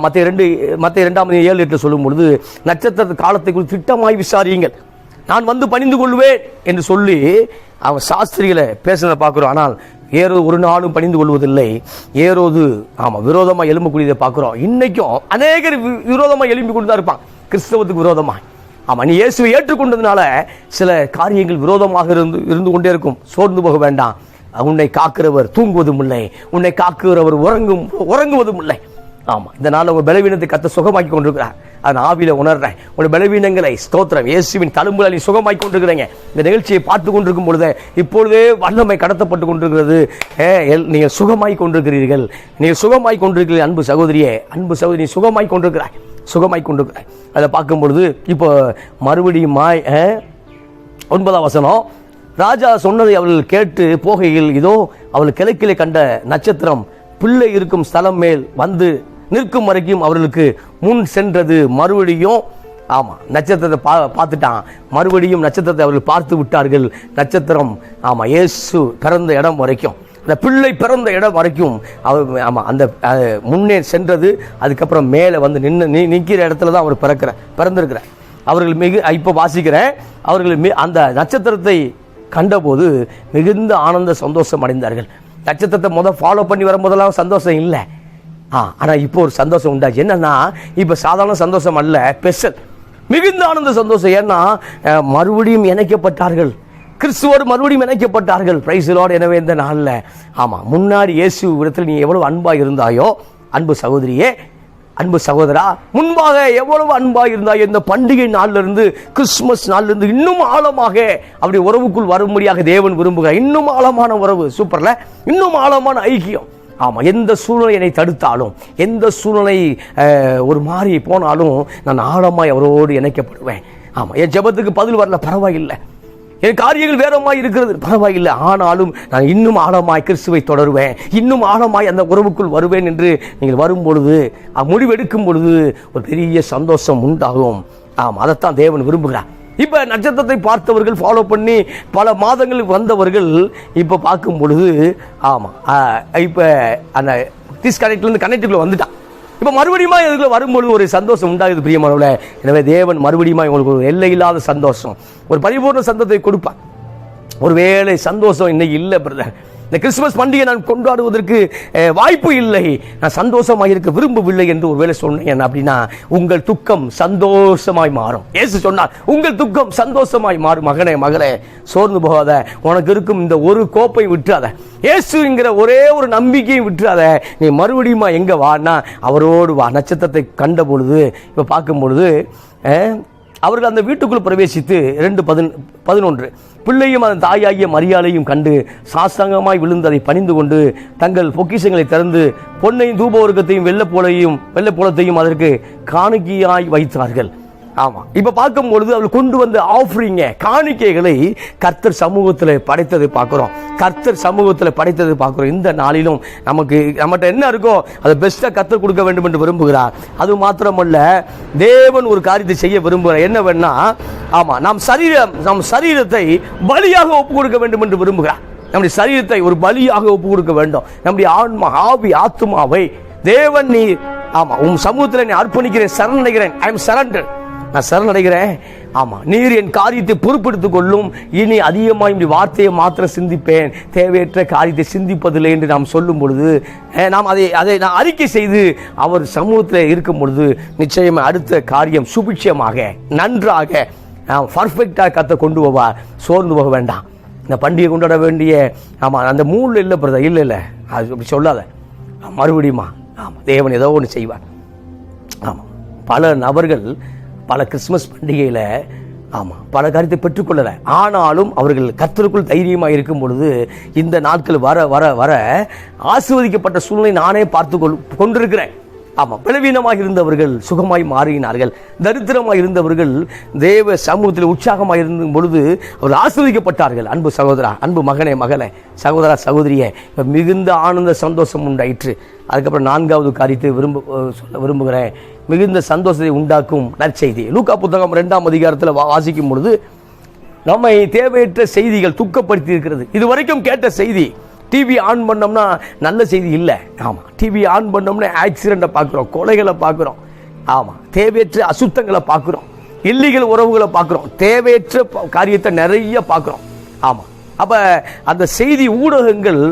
S1: மத்திய 2:7 சொல்லும் பொழுது, நட்சத்திர காலத்தை குறித்து திட்டமாய் விசாரியுங்கள், நான் வந்து பணிந்து கொள்வேன் என்று சொல்லி அவன் சாஸ்திரிகளை பேசுறதை பார்க்கிறோம். ஆனால் ஏரோது ஒரு நாளும் பணிந்து கொள்வதில்லை. ஏரோது விரோதமாக எழும்பக்கூடியதை பார்க்கிறோம். இன்னைக்கும் அநேகர் விரோதமாக எழும்பி கொண்டு தான் இருப்பான் கிறிஸ்தவத்துக்கு விரோதமாக. நீ இயேசுவை ஏற்றுக்கொண்டதுனால சில காரியங்கள் விரோதமாக இருந்து கொண்டே இருக்கும். சோர்ந்து போக வேண்டாம். உன்னை காக்கிறவர் தூங்குவதும் இல்லை, உன்னை காக்கிறவர் உறங்குவதும் இல்லை. இந்த நாள் உங்க பலவீனத்தை கத்த சுகமாக்கி கொண்டிருக்கிறார். அதன் ஆவியில உணர்றேன். உங்களுடைய பலவீனங்களை ஸ்தோத்திரம் இயேசுவின் தழும்புல நீ சுகமாக்கி கொண்டிருக்கிறீங்க. இந்த நிகழ்ச்சியை பார்த்து கொண்டிருக்கும் பொழுது இப்பொழுதே வல்லமை கடத்தப்பட்டு கொண்டிருக்கிறது. நீங்கள் சுகமாய் கொண்டிருக்கிறீர்கள், நீங்கள் சுகமாய் கொண்டிருக்கிறீர்கள். அன்பு சகோதரி, சுகமாய் கொண்டிருக்கிறாய். அதை பார்க்கும் பொழுது இப்போ மறுபடியும் 9ஆம் வசனம், ராஜா சொன்னதை அவர்கள் கேட்டு போகையில் இதோ அவள் கிழக்கிலே கண்ட நட்சத்திரம் பிள்ளை இருக்கும் ஸ்தலம் மேல் வந்து நிற்கும் வரைக்கும் அவர்களுக்கு முன் சென்றது. மறுபடியும் நட்சத்திரத்தை பார்த்துட்டான். மறுபடியும் நட்சத்திரத்தை அவர்கள் பார்த்து விட்டார்கள். நட்சத்திரம் இயேசு பிறந்த இடம் வரைக்கும், அந்த பிள்ளை பிறந்த இடம் வரைக்கும் அந்த முன்னே சென்றது. அதுக்கப்புறம் மேலே வந்து நிற்கிற இடத்துல தான் அவர் பிறந்திருக்கிறார். அவர்கள் இப்போ வாசிக்கிறேன், அவர்கள் அந்த நட்சத்திரத்தை கண்டபோது மிகுந்த ஆனந்த சந்தோஷம் அடைந்தார்கள். நட்சத்திரத்தை ஃபாலோ பண்ணி வரும்போதெல்லாம் சந்தோஷம் இல்லை. ஆனால் இப்போ ஒரு சந்தோஷம் உண்டாச்சு. என்னன்னா இப்போ சாதாரண சந்தோஷம் அல்ல, ஸ்பெஷல் மிகுந்த ஆனந்த சந்தோஷம். ஏன்னா மறுபடியும் இணைக்கப்பட்டார்கள், கிறிஸ்துவோடு மறுபடியும் இணைக்கப்பட்டார்கள். Price Lord. எனவே இந்த நாளில் முன்னாடி இயேசு இடத்துல நீ எவ்வளவு அன்பா இருந்தாயோ, அன்பு சகோதரியே, அன்பு சகோதரா, முன்பாக எவ்வளவு அன்பாக இருந்தாயோ, இந்த பண்டிகை நாள்ல இருந்து, கிறிஸ்துமஸ் நாள்ல இருந்து இன்னும் ஆழமாக அப்படி உறவுக்குள் வரும்படியாக தேவன் விரும்புகிறார். இன்னும் ஆழமான உறவு, சூப்பர்ல, இன்னும் ஆழமான ஐக்கியம். எந்த சூழ்நிலை என்னை தடுத்தாலும், எந்த சூழ்நிலை ஒரு மாறி போனாலும் நான் ஆழமாய் அவரோடு இணைக்கப்படுவேன். என் ஜெபத்துக்கு பதில் வரல, பரவாயில்லை, என் காரியங்கள் வேறமாய் இருக்கிறது, பரவாயில்லை, ஆனாலும் நான் இன்னும் ஆழமாய் கிறிஸ்துவை தொடருவேன், இன்னும் ஆழமாய் அந்த உறவுக்குள் வருவேன் என்று நீங்கள் வரும் பொழுது, முடிவெடுக்கும் பொழுது ஒரு பெரிய சந்தோஷம் உண்டாகும். அதைத்தான் தேவன் விரும்புகிறார். இப்ப நட்சத்திரத்தை பார்த்தவர்கள், ஃபாலோ பண்ணி பல மாதங்களுக்கு வந்தவர்கள் இப்ப பார்க்கும் பொழுது இப்ப அந்த டிஸ்கனெக்ட்ல இருந்து கனெக்டுக்குள்ள வந்துட்டான். இப்ப மறுபடியும் இதுக்குள்ள வரும்பொழுது ஒரு சந்தோஷம் உண்டாகுது பிரியமானவர்களே. எனவே தேவன் மறுபடியும் உங்களுக்கு ஒரு எல்லை இல்லாத சந்தோஷம், ஒரு பரிபூர்ண சந்தோஷத்தை கொடுப்பார். ஒருவேளை சந்தோஷம் இன்னைக்கு இல்லை பிரதர், இந்த கிறிஸ்துமஸ் பண்டிகை நான் கொண்டாடுவதற்கு வாய்ப்பு இல்லை, நான் சந்தோஷமாக இருக்க விரும்பவில்லை என்று ஒருவேளை சொன்னேன் அப்படின்னா உங்கள் துக்கம் சந்தோஷமாய் மாறும். இயேசு சொன்னார், உங்கள் துக்கம் சந்தோஷமாய் மாறும். மகனே மகளே, சோர்ந்து போகாத. உனக்கு இருக்கும் இந்த ஒரு கோப்பை விட்டுறாத, இயேசுங்கிற ஒரே ஒரு நம்பிக்கையை விட்டுறாத. நீ மறுபடியும் எங்க வானா அவரோடு வா. நட்சத்திரத்தை கண்ட பொழுது, இப்ப பார்க்கும் பொழுது அவர்கள் அந்த வீட்டுக்குள் பிரவேசித்து 2:11 பிள்ளையும் அதன் தாயாகிய மரியாளையும் கண்டு சாஸ்தாங்கமாய் விழுந்து அதை பணிந்து கொண்டு தங்கள் பொக்கிஷங்களை திறந்து பொன்னையும் தூபவர்க்கத்தையும் வெள்ளைப்போளத்தையும் அதற்கு காணிக்கையாய் வைத்தார்கள். ஆமா, இப்ப பார்க்கும் பொழுது அவர்கள் கொண்டு வந்த ஆஃபரிங்க, காணிக்கைகளை கர்த்தர் சமூகத்தில் படைத்ததை பார்க்கிறோம். கர்த்தர் சமூகத்தில் படைத்ததை பார்க்கிறோம். இந்த நாளிலும் நம்மகிட்ட என்ன இருக்கோ அதை பெஸ்டா கர்த்தர் கொடுக்க வேண்டும் என்று விரும்புகிறார். அது மாத்திரமல்ல, தேவன் ஒரு காரியத்தை செய்ய விரும்புகிறார். என்ன வேணா, ஆமா, நம் சரீரத்தை பலியாக ஒப்பு கொடுக்க வேண்டும் என்று விரும்புகிறார். நம்முடைய சரீரத்தை ஒரு பலியாக ஒப்பு கொடுக்க வேண்டும். நம்முடைய ஆன்மா, ஆவி, ஆத்மாவை தேவன் நீ, ஆமா, உன் சமூகத்தில் நீ அர்ப்பணிக்கிறேன், சரணடைகிறேன். ஐ எம் சரண்டர், நான் சரணடைகிறேன். ஆமா, நீர் என் காரியத்தை பொறுப்பெடுத்துக் கொள்ளும். இனி அதிகமாக வார்த்தையை மாத்திரம் சிந்திப்பேன், தேவையற்ற காரியத்தை சிந்திப்பதில்லை என்று நாம் சொல்லும் பொழுது, நாம் அதை நான் அறிக்கை செய்து அவர் சமூகத்தில் இருக்கும் பொழுது நிச்சயமாக அடுத்த காரியம் சுபிட்சமாக, நன்றாக, பர்ஃபெக்டாக கத்த கொண்டு போவார். சோர்ந்து போக வேண்டாம். இந்த பண்டிகை கொண்டாட வேண்டிய, ஆமா, அந்த மூணு இல்லை பிரதர், இல்லை அது அப்படி சொல்லாத. மறுபடியுமா, ஆமா, தேவன் ஏதோ ஒன்று செய்வார். ஆமா, பல நபர்கள் பல கிறிஸ்துமஸ் பண்டிகையில், ஆமாம், பல காரியத்தை பெற்றுக்கொள்ளல. ஆனாலும் அவர்கள் கர்த்தருக்குள் தைரியமாக இருக்கும் பொழுது இந்த நாட்கள் வர வர வர ஆசீர்வதிக்கப்பட்ட சூழ்நிலை நானே பார்த்து கொண்டிருக்கிறேன். ஆமாம், பலவீனமாக இருந்தவர்கள் சுகமாய் மாறினார்கள். தரித்திரமாக இருந்தவர்கள் தேவ சமூகத்தில் உற்சாகமாக இருந்த பொழுது அவர்கள் ஆசீர்வதிக்கப்பட்டார்கள். அன்பு சகோதரா, அன்பு மகனே மகளே, சகோதரா சகோதரியே, மிகுந்த ஆனந்த சந்தோஷம் உண்டாயிற்று. அதுக்கப்புறம் 4வது காரியத்தை சொல்ல விரும்புகிறேன். மிகுந்த சந்தோஷத்தை உண்டாக்கும் நற்செய்தி. லூக்கா புத்தகம் 2ஆம் அதிகாரத்தில் வாசிக்கும் பொழுது நம்மை தேவையற்ற செய்திகள் துக்கப்படுத்தி இருக்கிறது. இதுவரைக்கும் கேட்ட செய்தி, டிவி ஆன் பண்ணோம்னா நல்ல செய்தி இல்லை. ஆமாம், டிவி ஆன் பண்ணோம்னா ஆக்சிடெண்ட்டை பார்க்குறோம், கொலைகளை பார்க்குறோம், ஆமாம், தேவையற்ற அசுத்தங்களை பார்க்குறோம், இல்லீகல் உறவுகளை பார்க்குறோம், தேவையற்ற காரியத்தை நிறைய பார்க்குறோம். ஆமாம், அப்போ அந்த செய்தி ஊடகங்கள்,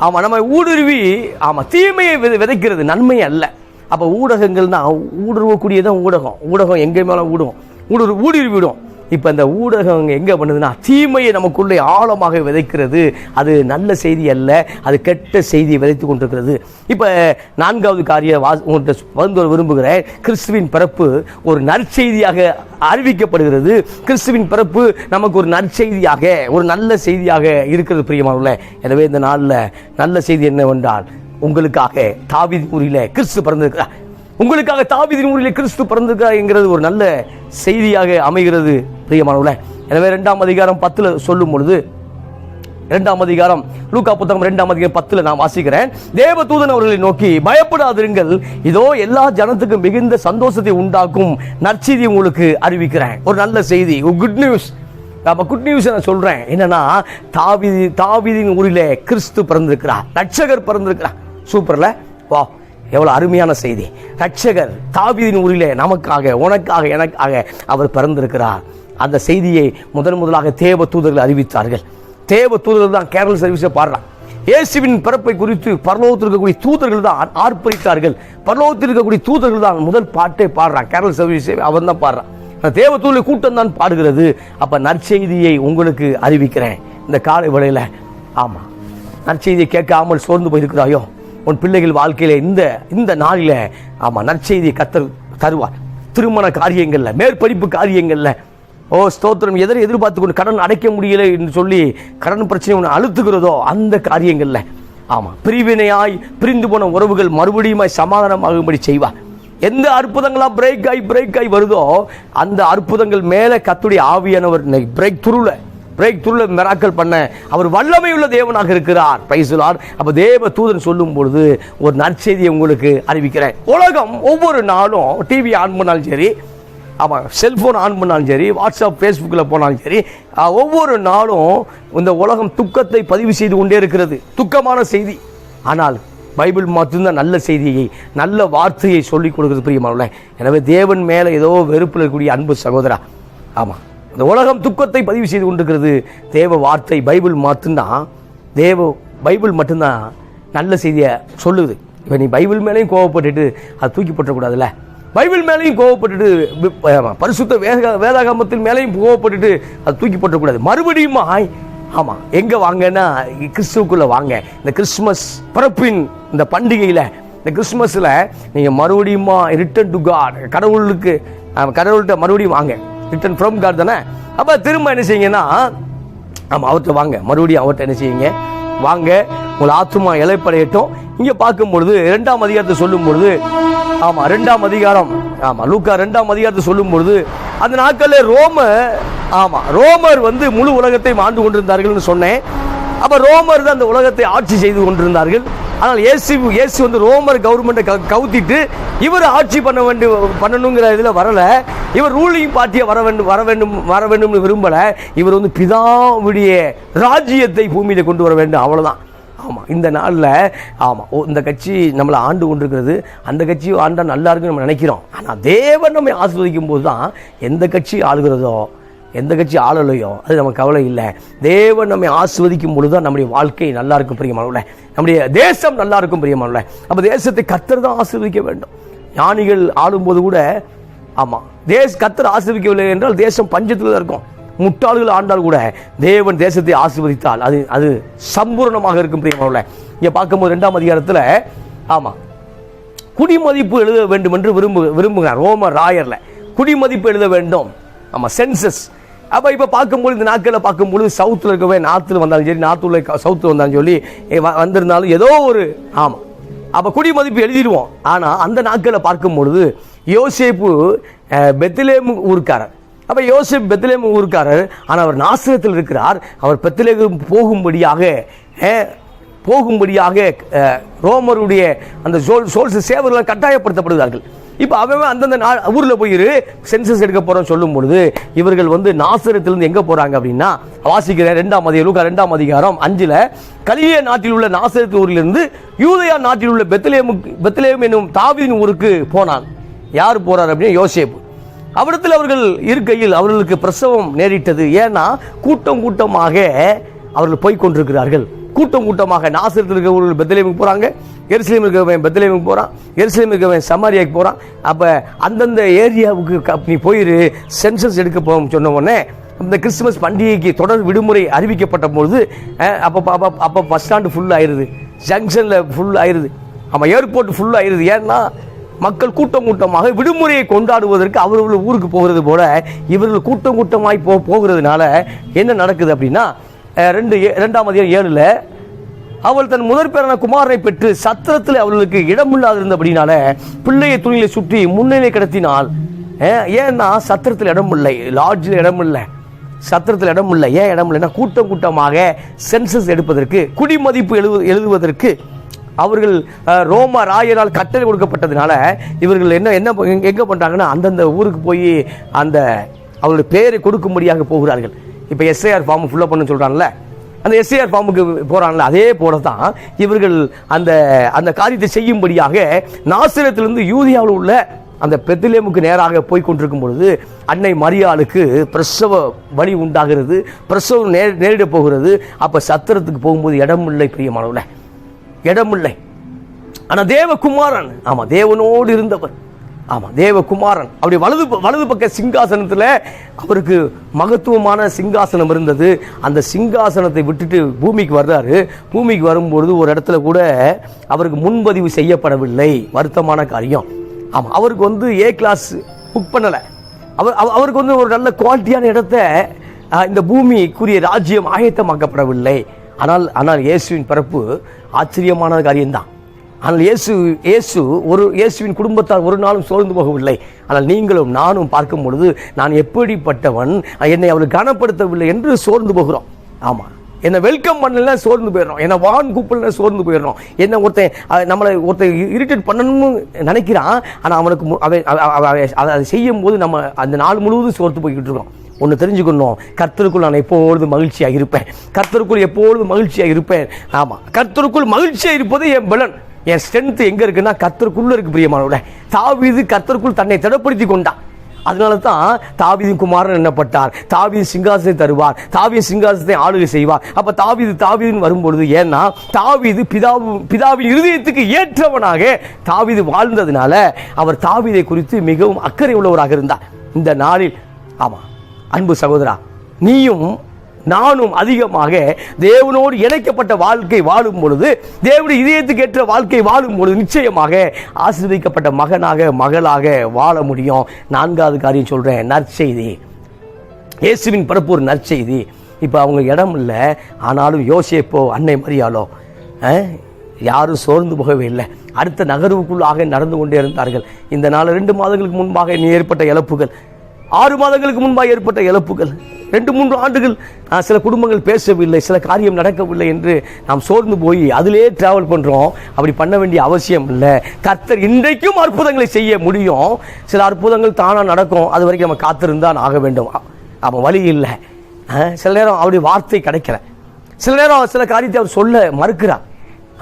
S1: ஆமாம், நம்ம ஊடுருவி, ஆமாம், தீமையை விதைக்கிறது, நன்மை அல்ல. அப்போ ஊடகங்கள்னா ஊடுருவக்கூடியதான் ஊடகம் எங்கே மேலே ஊடுருவிடும். இப்போ இந்த ஊடகம் எங்கே பண்ணுதுன்னா தீமையை நமக்குள்ளே ஆழமாக விதைக்கிறது. அது நல்ல செய்தி அல்ல, அது கெட்ட செய்தியை விதைத்து கொண்டிருக்கிறது. இப்போ 4வது காரியம் உங்கள்கிட்ட விரும்புகிறேன். கிறிஸ்துவின் பிறப்பு ஒரு நற்செய்தியாக அறிவிக்கப்படுகிறது. கிறிஸ்துவின் பிறப்பு நமக்கு ஒரு நற்செய்தியாக, ஒரு நல்ல செய்தியாக இருக்கிறது பிரியமானவர்களே. எனவே இந்த நாளில் நல்ல செய்தி என்னவென்றால், உங்களுக்காக தாவீதின் ஊரிலே கிறிஸ்து பிறந்திருக்கிறார். உங்களுக்காக தாவீதின் ஊரிலே கிறிஸ்து பிறந்திருக்கிறார் என்கிறது ஒரு நல்ல செய்தியாக அமைகிறது பிரியமானவர்களே. எனவே 2ஆம் அதிகாரம் 10 சொல்லும் பொழுது, 2ஆம் அதிகாரம் லூக்கா புத்தகம் 2ஆம் அதிகாரம் 10 நான் வாசிக்கிறேன். தேவதூதன் அவர்களை நோக்கி, பயப்படாதிருங்கள், இதோ எல்லா ஜனத்துக்கும் மிகுந்த சந்தோஷத்தை உண்டாக்கும் நற்செய்தி உங்களுக்கு அறிவிக்கிறேன். ஒரு நல்ல செய்தி, குட் நியூஸ். குட் நியூஸ் நான் சொல்றேன். என்னன்னா, தாவீதின் ஊரிலே கிறிஸ்து பிறந்திருக்கிறார், ரட்சகர் பிறந்திருக்கிறார். சூப்பர்ல, வா, எவ்வளவு அருமையான செய்தி. ரட்சகர் தாவீதின் ஊரிலே நமக்காக, உனக்காக, எனக்காக அவர் பிறந்திருக்கிறார். அந்த செய்தியை முதலாக தேவ தூதர்கள் அறிவித்தார்கள். தேவ தூதர்கள் தான் கேரள சர்வீஸை பாடுறாங்க. இயேசுவின் பிறப்பை குறித்து பரலோகத்தில் இருக்கக்கூடிய தூதர்கள் தான் ஆர்ப்பரித்தார்கள். பரலோகத்தில் இருக்கக்கூடிய தூதர்கள் தான் முதல் பாட்டை பாடுறான். கேரள சர்வீஸை அவன் தான் பாடுறான். தேவ தூதர்கள் கூட்டம் தான் பாடுகிறது. அப்ப நற்செய்தியை உங்களுக்கு அறிவிக்கிறேன் இந்த காலை வேளையில. ஆமா, நற்செய்தியை கேட்காமல் சோர்ந்து போயிருக்கிறாயோ, உன் பிள்ளைகள் வாழ்க்கையில இந்த நாளில, ஆமா, நற்செய்தியை கர்த்தர் தருவார். திருமண காரியங்கள்ல, மேற்படிப்பு காரியங்கள்ல, ஓ ஸ்தோத்திரம், எதிர்பார்த்து கொண்டு கடன் அடைக்க முடியல என்று சொல்லி கடன் பிரச்சனை ஒன்று அழுத்துகிறதோ அந்த காரியங்கள்ல, ஆமா, பிரிவினையாய் பிரிந்து போன உறவுகள் மறுபடியும் சமாதானமாகும்படி செய்வார். எந்த அற்புதங்களா பிரேக் ஆகி வருதோ அந்த அற்புதங்கள் மேல கர்த்தருடைய ஆவியானவர் பிரேக் த்ரூல மிராக்கல் பண்ண அவர் வல்லமை உள்ள தேவனாக இருக்கிறார். Praise the Lord. அப்ப தேவ தூதன் சொல்லும் பொழுது ஒரு நற்செய்தியை உங்களுக்கு அறிவிக்கிறேன். உலகம் ஒவ்வொரு நாளும் டிவி ஆன் பண்ணாலும் சரி, ஆமா, செல்போன் ஆன் பண்ணாலும் சரி, வாட்ஸ்அப் ஃபேஸ்புக்கில் போனாலும் சரி, ஒவ்வொரு நாளும் இந்த உலகம் துக்கத்தை பதிவு செய்து கொண்டே இருக்கிறது, துக்கமான செய்தி. ஆனால் பைபிள் மட்டும்தான் நல்ல செய்தியை, நல்ல வார்த்தையை சொல்லிக் கொடுக்கிறது பிரியமானவர்களே. எனவே தேவன் மேலே ஏதோ வெறுப்பில் இருக்கக்கூடிய அன்பு சகோதரா, ஆமா, இந்த உலகம் துக்கத்தை பதிவு செய்து கொண்டிருக்கிறது. தேவ வார்த்தை பைபிள் மட்டும்தான் தேவ பைபிள் மட்டும்தான் நல்ல செய்தியை சொல்லுது. இப்போ நீ பைபிள் மேலேயும் கோவப்பட்டுட்டு அது தூக்கி போட்டக்கூடாதுல்ல. பைபிள் மேலேயும் கோவப்பட்டுட்டு பரிசுத்த வேதாகமத்தின் மேலேயும் கோவப்பட்டுட்டு அது தூக்கி போட்டக்கூடாது. மறுபடியும் ஆமாம் எங்கே வாங்கன்னா கிறிஸ்துவுக்குள்ளே வாங்க. இந்த கிறிஸ்மஸ் பிறப்பின் இந்த பண்டிகையில், இந்த கிறிஸ்மஸில் நீங்கள் மறுபடியும் ரிட்டர்ன் டு காட், கடவுள்கிட்ட மறுபடியும் வாங்க. ரிட்டர்ன் ஃப்ரம் காட் தானே. அப்போ திரும்ப என்ன செய்யுங்கன்னா, ஆமாம் அவர்கிட்ட வாங்க, மறுபடியும் அவர்கிட்ட என்ன செய்யுங்க, வாங்க, உங்களை ஆத்துமா இலைப்படையட்டும். இங்கே பார்க்கும்பொழுது 2ஆம் அதிகாரத்தை சொல்லும் பொழுது, ஆமாம் 2ஆம் அதிகாரம், ஆமாம் லூக்கா 2ஆம் அதிகாரத்தை சொல்லும் பொழுது, அந்த நாட்களில் ரோமர் வந்து முழு உலகத்தை ஆண்டு கொண்டிருந்தார்கள் சொன்னேன். அப்போ ரோமர் தான் அந்த உலகத்தை ஆட்சி செய்து கொண்டிருந்தார்கள். ஆனால் இயேசு வந்து ரோமர் கவர்மெண்ட்டை கவுத்திட்டு இவர் ஆட்சி பண்ணணுங்கிற இதில் வரலை. இவர் ரூலிங் பார்ட்டியை வர வேண்டும்னு விரும்பலை. இவர் வந்து பிதாவுடைய ராஜ்யத்தை பூமியில் கொண்டு வர வேண்டும், அவ்வளோதான். ஆமாம் இந்த நாளில் இந்த கட்சி நம்மளை ஆண்டு கொண்டிருக்கிறது, அந்த கட்சி ஆண்டா நல்லா இருக்குன்னு நம்ம நினைக்கிறோம். ஆனால் தேவன் நம்மை ஆசீர்வதிக்கும் போது தான் எந்த கட்சி ஆளுகிறதோ எந்த கட்சி ஆளலையோ அது நமக்கு கவலை இல்லை. தேவன் நம்மை ஆசீர்வதிக்கும் பொழுது தான் நம்முடைய வாழ்க்கை நல்லா இருக்கும் பிரியமானவர்களே, நம்முடைய தேசம் நல்லா இருக்கும் பிரியமானவர்களே. அப்போ தேசத்தை கர்த்தர் தான் ஆசீர்வதிக்க வேண்டும். ஞானிகள் ஆளும்போது கூட கர்த்தர் ஆசீர்வதிக்கவில்லை என்றால் தேசம் பஞ்சத்தில் தான் இருக்கும். முட்டாள்கள் ஆண்டால் கூட தேவன் தேசத்தை ஆசீர்வதித்தால் அது சம்பூர்ணமாக இருக்கும் பிரியமானவர்களே. இங்கே பார்க்கும்போது 2ஆம் அதிகாரத்தில் குடிமதிப்பு எழுத வேண்டும் என்று விரும்புகிறார். ரோமர் ராயர்ல குடிமதிப்பு எழுத வேண்டும். சென்சஸ். அப்போ இப்போ பார்க்கும்போது இந்த நாட்களில் பார்க்கும்போது சவுத்தில் இருக்கவே, நார்த்தில் வந்தாலும் சரி, நார்த்தில் சவுத்தில் வந்தாலும் சொல்லி வந்திருந்தாலும் ஏதோ ஒரு அப்போ குடிமதிப்பு எழுதிடுவோம். ஆனால் அந்த நாட்களில் பார்க்கும்பொழுது யோசேப்பு பெத்லெகேம் ஊர்க்காரர். அப்போ யோசேப் பெத்லெகேம் ஊர்க்காரர், ஆனால் அவர் நாசரேத்தில் இருக்கிறார். அவர் பெத்லெகேம் போகும்படியாக ரோமருடைய அந்த சேவர்கள் கட்டாயப்படுத்தப்படுகிறார்கள். இப்போ அவன் அந்தந்த ஊரில் போய் சென்சஸ் எடுக்க போகிறோம் சொல்லும் பொழுது இவர்கள் வந்து நாசரேத்திலிருந்து எங்கே போகிறாங்க அப்படின்னா, வாசிக்கிறேன் 2ஆம் அதிகாரம், லூக்கா 2ஆம் அதிகாரம் 5ல், கலிலேயா நாட்டில் உள்ள நாசரேத் ஊரிலிருந்து யூதேயா நாட்டில் உள்ள பெத்லெகேம் என்னும் தாவீதின் ஊருக்கு போனான். யார் போறார் அப்படின்னா யோசேப்பு. அவ்விடத்தில் அவர்கள் இருக்கையில் அவர்களுக்கு பிரசவம் நேரிட்டது. ஏன்னா கூட்டமாக அவர்கள் போய் கொண்டிருக்கிறார்கள். கூட்டமாக நாசரேத்தில் இருக்கிறவர்கள் பெத்லெகேமுக்கு போகிறாங்க, எருசலேம் இருக்கவன் பெத்லெகேமுக்கு போகிறான், எருசலேம் இருக்கவன் சமாரியாவுக்கு போகிறான். அப்போ அந்தந்த ஏரியாவுக்கு நீ போயிரு, சென்சஸ் எடுக்க போகும் சொன்ன உடனே இந்த கிறிஸ்துமஸ் பண்டிகைக்கு தொடர் விடுமுறை அறிவிக்கப்பட்ட பொழுது அப்போ பஸ் ஸ்டாண்டு ஃபுல் ஆயிடுது, ஜங்ஷனில் ஃபுல் ஆயிடுது, ஏர்போர்ட் ஃபுல் ஆயிடுது. ஏன்னா மக்கள் கூட்டமாக விடுமுறையை கொண்டாடுவதற்கு அவர்கள் ஊருக்கு போகிறது போல இவர்கள் கூட்டமாய் போகிறதுனால என்ன நடக்குது அப்படின்னா, 2ஆம் அதிகாரம் 7ல், அவள் தன் முதற் பேரான குமாரனை பெற்று சத்திரத்தில் அவர்களுக்கு இடமில்லாதிருந்தபடினால பிள்ளையை துணியில சுற்றி முன்னிலை கிடத்தினாள். ஏன்னா சத்திரத்தில் இடம் இல்லை, லாட்ஜில் இடம் இல்லை, சத்திரத்தில் இடம் இல்லை. ஏன் இடம் இல்லைன்னா கூட்டமாக சென்சஸ் எடுப்பதற்கு, குடிமதிப்பு எழுதுவதற்கு அவர்கள் ரோம ராயரால் கட்டளை கொடுக்கப்பட்டதுனால இவர்கள் எங்க பண்றாங்கன்னா, அந்தந்த ஊருக்கு போய் அந்த அவருடைய பெயரை கொடுக்கும்படியாக போகிறார்கள். இப்போ எஸ்ஐஆர் ஃபார்ம் ஃபுல்லப் பண்ண சொல்றாங்கல்ல, அந்த எஸ்ஐஆர் ஃபார்முக்கு போறாங்கல்ல, அதே போல தான் இவர்கள் அந்த காரியத்தை செய்யும்படியாக நாசரேத்திலிருந்து யூதேயாவில் உள்ள அந்த பெத்லெகேமுக்கு நேராக போய் கொண்டிருக்கும் பொழுது அன்னை மரியாளுக்கு பிரசவ வலி உண்டாகிறது, பிரசவம் நேரிட போகிறது. அப்ப சத்திரத்துக்கு போகும்போது இடமில்லை பிரியமானவர்களே, இடமில்லை. ஆனா தேவகுமாரன், தேவனோடு இருந்தவர், தேவகுமாரன் அப்படி வலது பக்க சிங்காசனத்தில் அவருக்கு மகத்துவமான சிங்காசனம் இருந்தது. அந்த சிங்காசனத்தை விட்டுட்டு பூமிக்கு வர்றாரு. பூமிக்கு வரும்பொழுது ஒரு இடத்துல கூட அவருக்கு முன்பதிவு செய்யப்படவில்லை. வருத்தமான காரியம். அவருக்கு வந்து ஏ கிளாஸ் புக் பண்ணலை. அவருக்கு வந்து ஒரு நல்ல குவாலிட்டியான இடத்த இந்த பூமிக்குரிய ராஜ்யம் ஆயத்தமாக்கப்படவில்லை. ஆனால் இயேசுவின் பிறப்பு ஆச்சரியமான காரியம்தான். ஆனால் இயேசுவின் குடும்பத்தால் ஒரு நாளும் சோர்ந்து போகவில்லை. ஆனால் நீங்களும் நானும் பார்க்கும் பொழுது நான் எப்படிப்பட்டவன், என்னை அவர் கனப்படுத்தவில்லை என்று சோர்ந்து போகிறோம். என்னை வெல்கம் பண்ணல சோர்ந்து போயிடுறோம், என்னை வான் கூப்பிடல சோர்ந்து போயிடுறோம். என்ன நம்மளை ஒருத்தன் இரிட்டேட் பண்ணணும்னு நினைக்கிறான். ஆனால் அவனுக்கு அதை செய்யும் போது நம்ம அந்த நாள் முழுவதும் சோர்ந்து போய்கிட்டு இருக்கோம். ஒன்று தெரிஞ்சுக்கணும், கர்த்தருக்குள் நான் எப்பொழுதும் மகிழ்ச்சியாக இருப்பேன். கர்த்தருக்குள் எப்பொழுதும் மகிழ்ச்சியாக இருப்பேன். கர்த்தருக்குள் மகிழ்ச்சியாக இருப்பது என் பலன், என் ஸ்ட்ரென்த் எங்க இருக்குன்னா கர்த்தருக்குள்ள இருக்கு பிரியமானவர்களே. தாவீது கர்த்தருக்குள் தன்னை திடப்படுத்தி கொண்டான். அதனால தான் தாவீதின் குமாரன் எண்ணப்பட்டார். தாவீது சிங்காசனத்தை தருவார், தாவீது சிங்காசனத்தை ஆளுகை செய்வார். அப்ப தாவீதுன்னு வரும்பொழுது, ஏன்னா தாவீது பிதாவின் இருதயத்துக்கு ஏற்றவனாக தாவீது வாழ்ந்ததுனால அவர் தாவீதை குறித்து மிகவும் அக்கறை உள்ளவராக இருந்தார். இந்த நாளில் ஆமா அன்பு சகோதரா, நீயும் நானும் அதிகமாக தேவனோடு இணைக்கப்பட்ட வாழ்க்கை வாழும் பொழுது, தேவனுடைய இதயத்துக்கு ஏற்ற வாழ்க்கை வாழும் பொழுது நிச்சயமாக ஆசீர்வதிக்கப்பட்ட மகனாக மகளாக வாழ முடியும். 4வது காரியம் சொல்றேன், நற்செய்தி. இயேசுவின் பிறப்பு ஒரு நற்செய்தி. இப்போ அவங்க இடம் இல்லை, ஆனாலும் யோசேப்போ அன்னை மரியாளோ யாரும் சோர்ந்து போகவே இல்லை. அடுத்த நகர்வுக்குள்ளாக நடந்து கொண்டே இருந்தார்கள். இந்த நாள் 2 மாதங்களுக்கு முன்பாக ஏற்பட்ட இழப்புகள், 6 மாதங்களுக்கு முன்பாக ஏற்பட்ட இழப்புகள், 2-3 ஆண்டுகள் சில குடும்பங்கள் பேசவில்லை, சில காரியம் நடக்கவில்லை என்று நாம் சோர்ந்து போய் அதிலே டிராவல் பண்ணுறோம். அப்படி பண்ண வேண்டிய அவசியம் இல்லை. கர்த்தர் இன்றைக்கும் அற்புதங்களை செய்ய முடியும். சில அற்புதங்கள் தானாக நடக்கும், அது வரைக்கும் நம்ம காத்திருந்தான் ஆக வேண்டும். அவன் வழி இல்லை. சில நேரம் அவருடைய வார்த்தை கிடைக்கல, சில நேரம் சில காரியத்தை அவர் சொல்ல மறுக்கிறார்.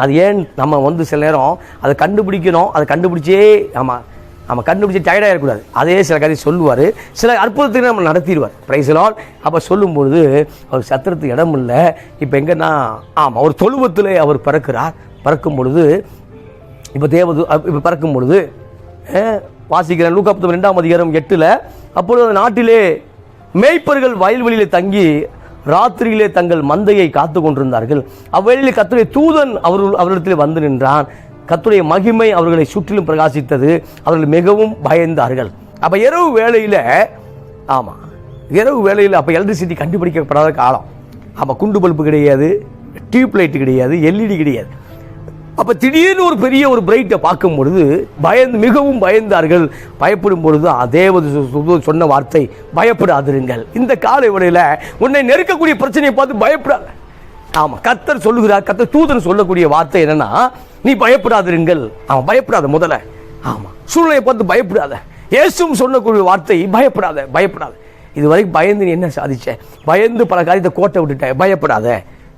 S1: அது ஏன் நம்ம சில நேரம் அதை கண்டுபிடிக்கணும், அதை கண்டுபிடிச்சே நம்ம கண்டுபிடிச்சி டயர்டாக இருக்கக்கூடாது. அதே சில காரியம் சொல்லுவார், சில அற்புதத்துக்கு நம்ம நடத்திடுவார். Praise lord. அப்போ சொல்லும்பொழுது அவர் சத்திரத்துக்கு இடம் இல்லை. இப்போ எங்கன்னா ஒரு தொழுவத்தில் அவர் பிறக்கிறார். பறக்கும் பொழுது இப்போ பறக்கும் பொழுது வாசிக்கிறேன், லூக்கா 2ஆம் அதிகாரம் 8. அப்பொழுது நாட்டிலே மேய்ப்பர்கள் வயல்வெளியிலே தங்கி ராத்திரியிலே தங்கள் மந்தையை காத்து கொண்டிருந்தார்கள். அவ்வழியிலே கர்த்தருடைய தூதன் அவர்களிடத்தில் வந்து நின்றான். கர்த்தருடைய மகிமை அவர்களை சுற்றிலும் பிரகாசித்தது. அவர்கள் மிகவும் பயந்தார்கள். அப்ப இரவு வேளையில அப்ப எலக்ட்ரிசிட்டி கண்டுபிடிக்கப்படாத காலம். குண்டு பல்பு கிடையாது, டியூப் லைட் கிடையாது, எல்இடி கிடையாது. அப்ப திடீர்னு ஒரு பெரிய ஒரு பிரைட்டை பார்க்கும் பொழுது மிகவும் பயந்தார்கள். பயப்படும் பொழுது தேவதூதன் சொன்ன வார்த்தை, பயப்படாதிருங்கள். இந்த காலை வேளையில உன்னை நெருக்கக்கூடிய பிரச்சனையை பார்த்து பயப்படாத. கர்த்தர் சொல்லுகிறார், கர்த்தர் தூதன் சொல்லக்கூடிய வார்த்தை என்னன்னா, நீ பயப்படாதிருங்கள். பயப்படாத. முதல்ல சூழ்நிலையை பார்த்து பயப்படாத. இயேசுவும் சொல்லக்கூடிய வார்த்தை, பயப்படாத. இதுவரைக்கும் பயந்து நீ என்ன சாதிச்ச? பயந்து பல காரியத்தை கோட்டை விட்டுட்ட, பயப்படாத.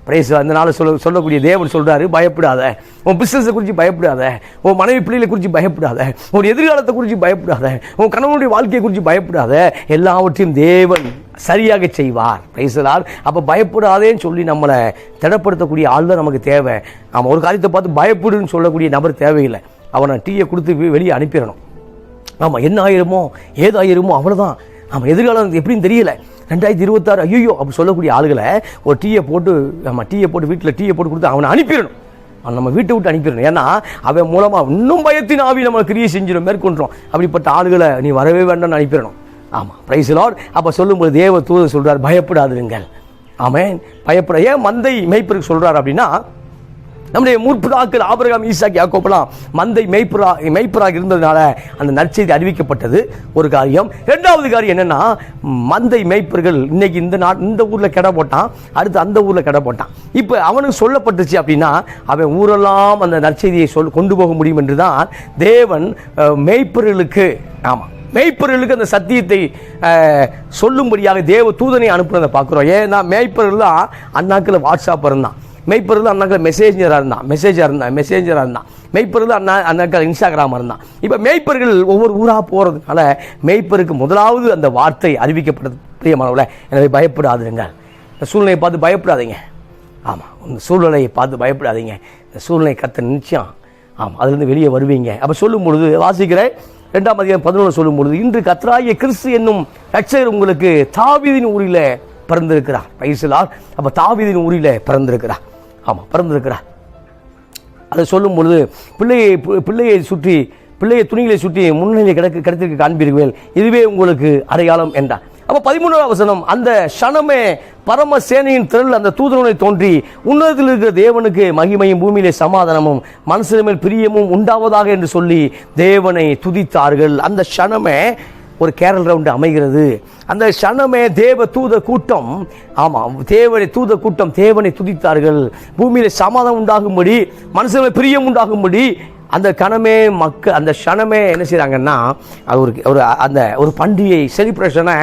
S1: பிரைஸ். அந்த நாள் சொல்லக்கூடிய தேவன் சொல்றாரு, பயப்படாத. உன் பிசினஸை குறித்து பயப்படாத, உன் மனைவி பிள்ளைகளை குறித்து பயப்படாத, உன் எதிர்காலத்தை குறித்து பயப்படாத, உன் கணவனுடைய வாழ்க்கையை குறித்து பயப்படாத. எல்லாவற்றையும் தேவன் சரியாக செய்வார். Praise Lord. அப்ப பயப்படாதேன்னு சொல்லி நம்மளை திடப்படுத்தக்கூடிய ஆள் தான் நமக்கு தேவை. ஒரு காரியத்தை பார்த்து பயப்படுன்னு சொல்லக்கூடிய நபர் தேவையில்லை. அவனை டீயை கொடுத்து வெளியே அனுப்பிடணும். என்ன ஆயிருமோ ஏதாயிருமோ அவ்வளவுதான். எதிர்காலம் எப்படின்னு தெரியல, 2026 ஐயோ அப்படி சொல்லக்கூடிய ஆளுகளை ஒரு டீயை போட்டு வீட்டில் டீயை போட்டு கொடுத்து அவனை அனுப்பிடணும். நம்ம வீட்டை விட்டு அனுப்பிடணும். ஏன்னா அவன் மூலமா இன்னும் பயத்தின் ஆவி நம்ம கிரியை செஞ்சிடும், மேற்கொண்டோம். அப்படிப்பட்ட ஆளுகளை நீ வரவே வேண்டாம்னு அனுப்பிடணும். Price Lord. அப்ப சொல்லும்போது தேவ தூதர் சொல்றார், பயப்படாதிருங்கள். ஆமென். பயப்பட. ஏன் மந்தை மேய்ப்பருக்கு சொல்றாரு அப்படின்னா, நம்முடைய முற்பிதாக்கள் ஆபிரகாம், ஈசாக்கு, யாக்கோபெல்லாம் மந்தை மேய்ப்பராக இருந்ததுனால அந்த நற்செய்தி அறிவிக்கப்பட்டது ஒரு காரியம். 2வது காரியம் என்னன்னா, மந்தை மேய்ப்பர்கள் இன்னைக்கு இந்த ஊர்ல கடை போட்டான், அடுத்து அந்த ஊர்ல கடை போட்டான். இப்ப அவனுக்கு சொல்லப்பட்டுச்சு அப்படின்னா அவன் ஊரெல்லாம் அந்த நற்செய்தியை கொண்டு போக முடியும் என்றுதான் தேவன் மேய்ப்பர்களுக்கு அந்த சத்தியத்தை சொல்லும்படியாக தேவ தூதனை அனுப்புறதை பார்க்கிறோம். ஏன்னா மேய்ப்பர்கள் தான் அண்ணாக்கள் வாட்ஸ்அப் இருந்தான், மெய்ப்பொருள் அண்ணாக்கள் மெசேஞ்சராக இருந்தான், மெய்ப்பொருள் அண்ணாக்கள் இன்ஸ்டாகிராம் இருந்தான். இப்போ மெய்ப்பர்கள் ஒவ்வொரு ஊராக போகிறதுனால மெய்ப்பருக்கு முதலாவது அந்த வார்த்தை அறிவிக்கப்பட்டது. பிரியமானவர்களே, எனவே பயப்படாதுங்க. இந்த சூழ்நிலையை பார்த்து பயப்படாதீங்க. இந்த சூழ்நிலையை பார்த்து பயப்படாதீங்க. இந்த சூழ்நிலை கர்த்தர் நிச்சயம் அதுலேருந்து வெளியே வருவீங்க. அப்போ சொல்லும் பொழுது வாசிக்கிறேன், 2ஆம் அதிகாரம் 11 சொல்லும் பொழுது, இன்று கர்த்தராகிய கிறிஸ்து என்னும் இரட்சகர் உங்களுக்கு தாவீதின் ஊரில் பிறந்திருக்கிறார். Praise Lord. அப்ப தாவீதின் ஊரில் பிறந்திருக்கிறார். பிறந்திருக்கிறார். அதை சொல்லும் பொழுது பிள்ளையை துணிகளை சுற்றி முன்னிலை கிடைத்திருக்க காண்பீர்கள், இதுவே உங்களுக்கு அடையாளம் என்றார். அப்ப 13ஆம் வசனம், அந்த க்ஷணமே பரம சேனையின் திரள் அந்த தூதனை தோன்றி, உன்னதத்தில் இருக்கிற தேவனுக்கு மகிமையும் பூமியிலே சமாதானமும் மனுஷன் மேல் பிரியமும் உண்டாவதாக என்று சொல்லி தேவனை துதித்தார்கள். அந்த க்ஷணமே ஒரு கேரல் ரவுண்டு அமைகிறது. அந்த க்ஷணமே தேவ தூத கூட்டம் தேவனை துதித்தார்கள். பூமியில சமாதானம் உண்டாகும்படி, மனுஷன் பிரியம் உண்டாகும்படி அந்த க்ஷணமே என்ன செய்யறாங்கன்னா, ஒரு பண்டிகை செலிப்ரேஷனை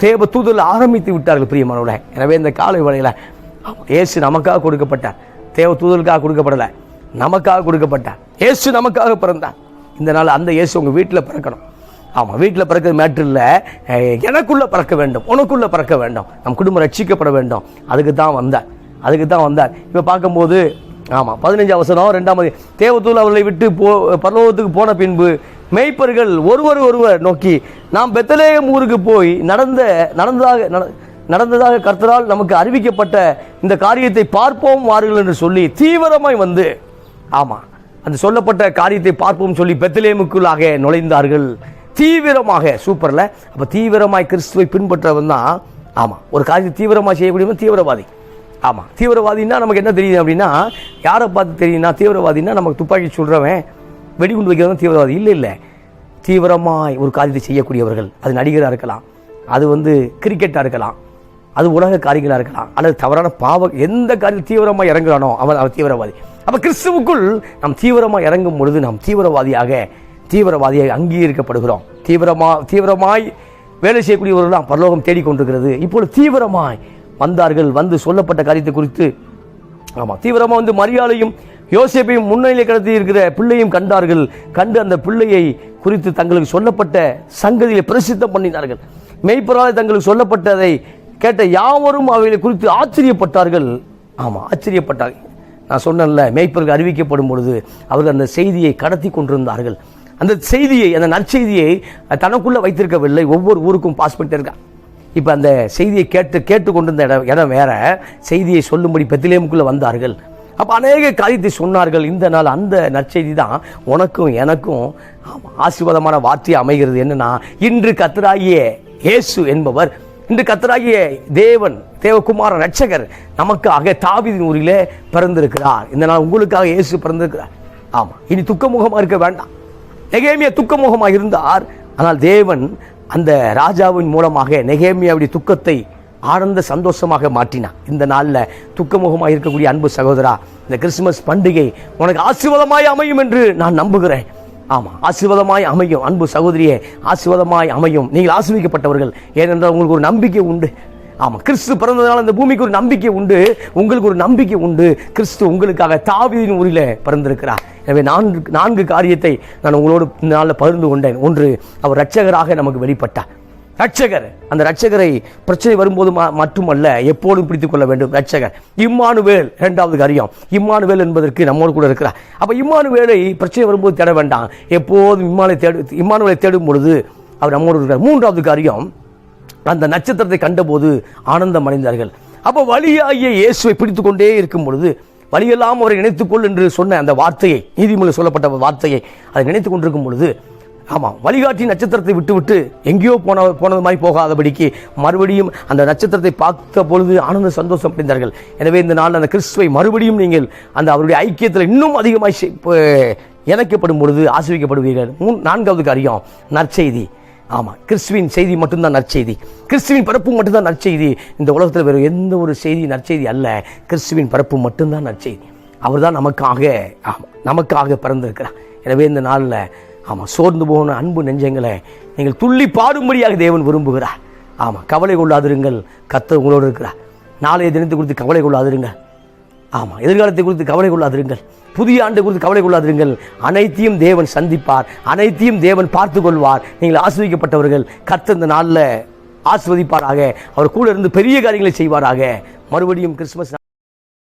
S1: தேவ தூதர்கள் ஆரம்பித்து விட்டார்கள். பிரியமானவர்களே, எனவே இந்த காலை வேளையில இயேசு நமக்காக கொடுக்கப்பட்டார். தேவ தூதர்களுக்காக கொடுக்கப்படல, நமக்காக கொடுக்கப்பட்டார். இயேசு நமக்காக பிறந்தார். இந்த நாள் அந்த இயேசு உங்க வீட்டில் பிறக்கணும். ஆமாம், வீட்டில் பிறக்கிற மேட்ரு இல்லை, எனக்குள்ளே பிறக்க வேண்டும், உனக்குள்ளே பிறக்க வேண்டும், நம் குடும்பம் ரட்சிக்கப்பட வேண்டும். அதுக்கு தான் வந்தார். இப்போ பார்க்கும்போது ஆமாம் 15 வசனம் 2 தேவதூதன் அவர்களை விட்டு பரலோகத்துக்கு போன பின்பு மேய்ப்பர்கள் ஒருவர் நோக்கி, நாம் பெத்லகேம் ஊருக்கு போய் நடந்ததாக கர்த்தரால் நமக்கு அறிவிக்கப்பட்ட இந்த காரியத்தை பார்ப்போம் வாருங்கள் என்று சொல்லி தீவிரமாய் வந்து, ஆமாம், அந்த சொல்லப்பட்ட காரியத்தை பார்ப்போம் சொல்லி பெத்லகேமுக்குள்ளாக நுழைந்தார்கள். தீவிரமாக, சூப்பர்ல. அப்ப தீவிரமாய் கிறிஸ்துவை பின்பற்றவன் தான், ஆமாம், ஒரு காரியத்தை தீவிரமாக செய்யக்கூடியவன் தீவிரவாதி. ஆமாம், தீவிரவாதின்னா நமக்கு என்ன தெரியுது அப்படின்னா, யாரை பார்த்து தெரியும்னா, தீவிரவாதின்னா நமக்கு துப்பாக்கி சொல்றவன், வெடிகுண்டு வைக்கிறவன் தீவிரவாதி இல்லை. தீவிரமாய் ஒரு காரியத்தை செய்யக்கூடியவர்கள், அது நடிகராக இருக்கலாம், அது கிரிக்கெட்டாக இருக்கலாம், அது உலக காரியங்களாக இருக்கலாம், அல்லது தவறான எந்த காரியம் தீவிரமாக இறங்குறானோ அவன் தீவிரவாதி. அப்ப கிறிஸ்துவுக்குள் நாம் தீவிரமாக இறங்கும் பொழுது நாம் தீவிரவாதியாக அங்கீகரிக்கப்படுகிறோம். தீவிரமாய் வேலை செய்யக்கூடியவர்கள் பரலோகம் தேடிக்கொண்டிருக்கிறது. இப்பொழுது தீவிரமாய் வந்தார்கள். வந்து சொல்லப்பட்ட காரியத்தை குறித்து, ஆமாம், தீவிரமாக மரியாதையும் யோசேப்பையும் முன்னிலை கடத்தி இருக்கிற பிள்ளையும் கண்டார்கள். கண்டு அந்த பிள்ளையை குறித்து தங்களுக்கு சொல்லப்பட்ட சங்கதியை பிரசித்தம் பண்ணினார்கள். மெய்ப்பொருளாய் தங்களுக்கு சொல்லப்பட்டதை கேட்ட யாவரும் அவைகளை குறித்து ஆச்சரியப்பட்டார்கள். ஆமாம், ஆச்சரியப்பட்டார்கள். நான் சொன்னேன்ல, மேய்ப்பர்கள் அறிவிக்கப்படும் பொழுது அவர்கள் அந்த செய்தியை கடத்தி கொண்டிருந்தார்கள். அந்த செய்தியை, அந்த நற்செய்தியை தனக்குள்ள வைத்திருக்கவில்லை, ஒவ்வொரு ஊருக்கும் பாஸ் பண்ணிட்டு இருக்கான். இப்போ அந்த செய்தியை கேட்டு கொண்டிருந்த இடம் வேற, செய்தியை சொல்லும்படி பெத்லகேமுக்குள்ள வந்தார்கள். அப்போ அநேக காரியத்தை சொன்னார்கள். இந்த நாள் அந்த நற்செய்தி தான் உனக்கும் எனக்கும் ஆசீர்வாதமான வார்த்தை அமைகிறது. என்னன்னா, இன்று கர்த்தராகிய இயேசு என்பவர், இன்று கர்த்தராகிய தேவகுமார ரட்சகர் நமக்காக தாவீதின் ஊரிலே பிறந்திருக்கிறார். இந்த நாள் உங்களுக்காக இயேசு பிறந்திருக்கிறார். ஆமா, இனி துக்கமுகமாக இருக்க வேண்டாம். நெகேமியா துக்கமுகமாக இருந்தார். ஆனால் தேவன் அந்த ராஜாவின் மூலமாக நெகேமியாவுடைய துக்கத்தை ஆனந்த சந்தோஷமாக மாற்றினார். இந்த நாளில் துக்கமுகமாக இருக்கக்கூடிய அன்பு சகோதரா, இந்த கிறிஸ்துமஸ் பண்டிகை உனக்கு ஆசீர்வாதமாய் அமையும் என்று நான் நம்புகிறேன். ஆமாம், ஆசீர்வாதமாய் அமையும். அன்பு சகோதரியே, ஆசீர்வாதமாய் அமையும். நீங்கள் ஆசீர்வதிக்கப்பட்டவர்கள். ஏனென்றால் உங்களுக்கு ஒரு நம்பிக்கை உண்டு. ஆமாம், கிறிஸ்து பிறந்ததுனால இந்த பூமிக்கு ஒரு நம்பிக்கை உண்டு, உங்களுக்கு ஒரு நம்பிக்கை உண்டு. கிறிஸ்து உங்களுக்காக தாவீதின் ஊரில் பிறந்திருக்கிறார். எனவே 4 காரியத்தை நான் உங்களோடு இந்த நாளில் பகிர்ந்து கொண்டேன். 1, அவர் ரட்சகராக நமக்கு வெளிப்பட்டார். ரட்சகர், அந்த ரட்சகரை பிரச்சனை வரும்போது மட்டுமல்ல, எப்போதும் பிடித்துக் கொள்ள வேண்டும். ரட்சகர் இம்மானுவேல். 2வது காரியம், இம்மானுவேல் என்பதற்கு நம்மோடு கூட இருக்கிறார். அப்ப இம்மானுவேலை பிரச்சனை வரும்போது தேட வேண்டாம், எப்போதும் இம்மானுவேலை தேடும் பொழுது அவர் நம்மோடு இருக்கிறார். 3வது காரியம், அந்த நட்சத்திரத்தை கண்டபோது ஆனந்தம் அடைந்தார்கள். அப்ப வழியாகிய இயேசுவை பிடித்துக் கொண்டே இருக்கும் பொழுது, வழியெல்லாம் அவரை நினைத்துக்கொள் என்று சொன்ன அந்த வார்த்தையை, நீதிமொழியில் சொல்லப்பட்ட வார்த்தையை அதை நினைத்துக் கொண்டிருக்கும் பொழுது, ஆமாம், வழிகாட்டி நட்சத்திரத்தை விட்டு எங்கேயோ போனது மாதிரி போகாதபடிக்கு மறுபடியும் அந்த நட்சத்திரத்தை பார்த்த பொழுது ஆனந்த சந்தோஷம் அடைந்தார்கள். எனவே இந்த நாள் அந்த கிறிஸ்துவை மறுபடியும் நீங்கள் அந்த அவருடைய ஐக்கியத்தில் இன்னும் அதிகமாக இணைக்கப்படும் பொழுது ஆசீர்வதிக்கப்படுவீர்கள். 4வது காரியம், நற்செய்தி. ஆமாம், கிறிஸ்துவின் செய்தி மட்டும்தான் நற்செய்தி. கிறிஸ்துவின் பிறப்பு மட்டும்தான் நற்செய்தி. இந்த உலகத்தில் வேறு எந்த ஒரு செய்தி நற்செய்தி அல்ல. கிறிஸ்துவின் பிறப்பு மட்டும்தான் நற்செய்தி. அவர் தான் நமக்காக பிறந்திருக்கிறார். எனவே இந்த நாளில் ஆமாம், சோர்ந்து போன அன்பு நெஞ்சங்களை நீங்கள் துள்ளி பாடும்படியாக தேவன் விரும்புகிறார். ஆமாம், கவலை கொள்ளாதிருங்கள், கர்த்தர் உங்களோடு இருக்கிறார். நாளைய தினத்தை குறித்து கவலை கொள்ளாதிருங்கள். ஆமாம், எதிர்காலத்தை குறித்து கவலை கொள்ளாதிருங்கள். புதிய ஆண்டு குறித்து கவலை கொள்ளாதிருங்கள். அனைத்தையும் தேவன் சந்திப்பார், அனைத்தையும் தேவன் பார்த்து கொள்வார். நீங்கள் ஆசீர்வதிக்கப்பட்டவர்கள். கர்த்தர் இந்த நாளில் ஆசீர்வதிப்பாராக. அவர் கூட இருந்து பெரிய காரியங்களை செய்வாராக. மறுபடியும் கிறிஸ்துமஸ்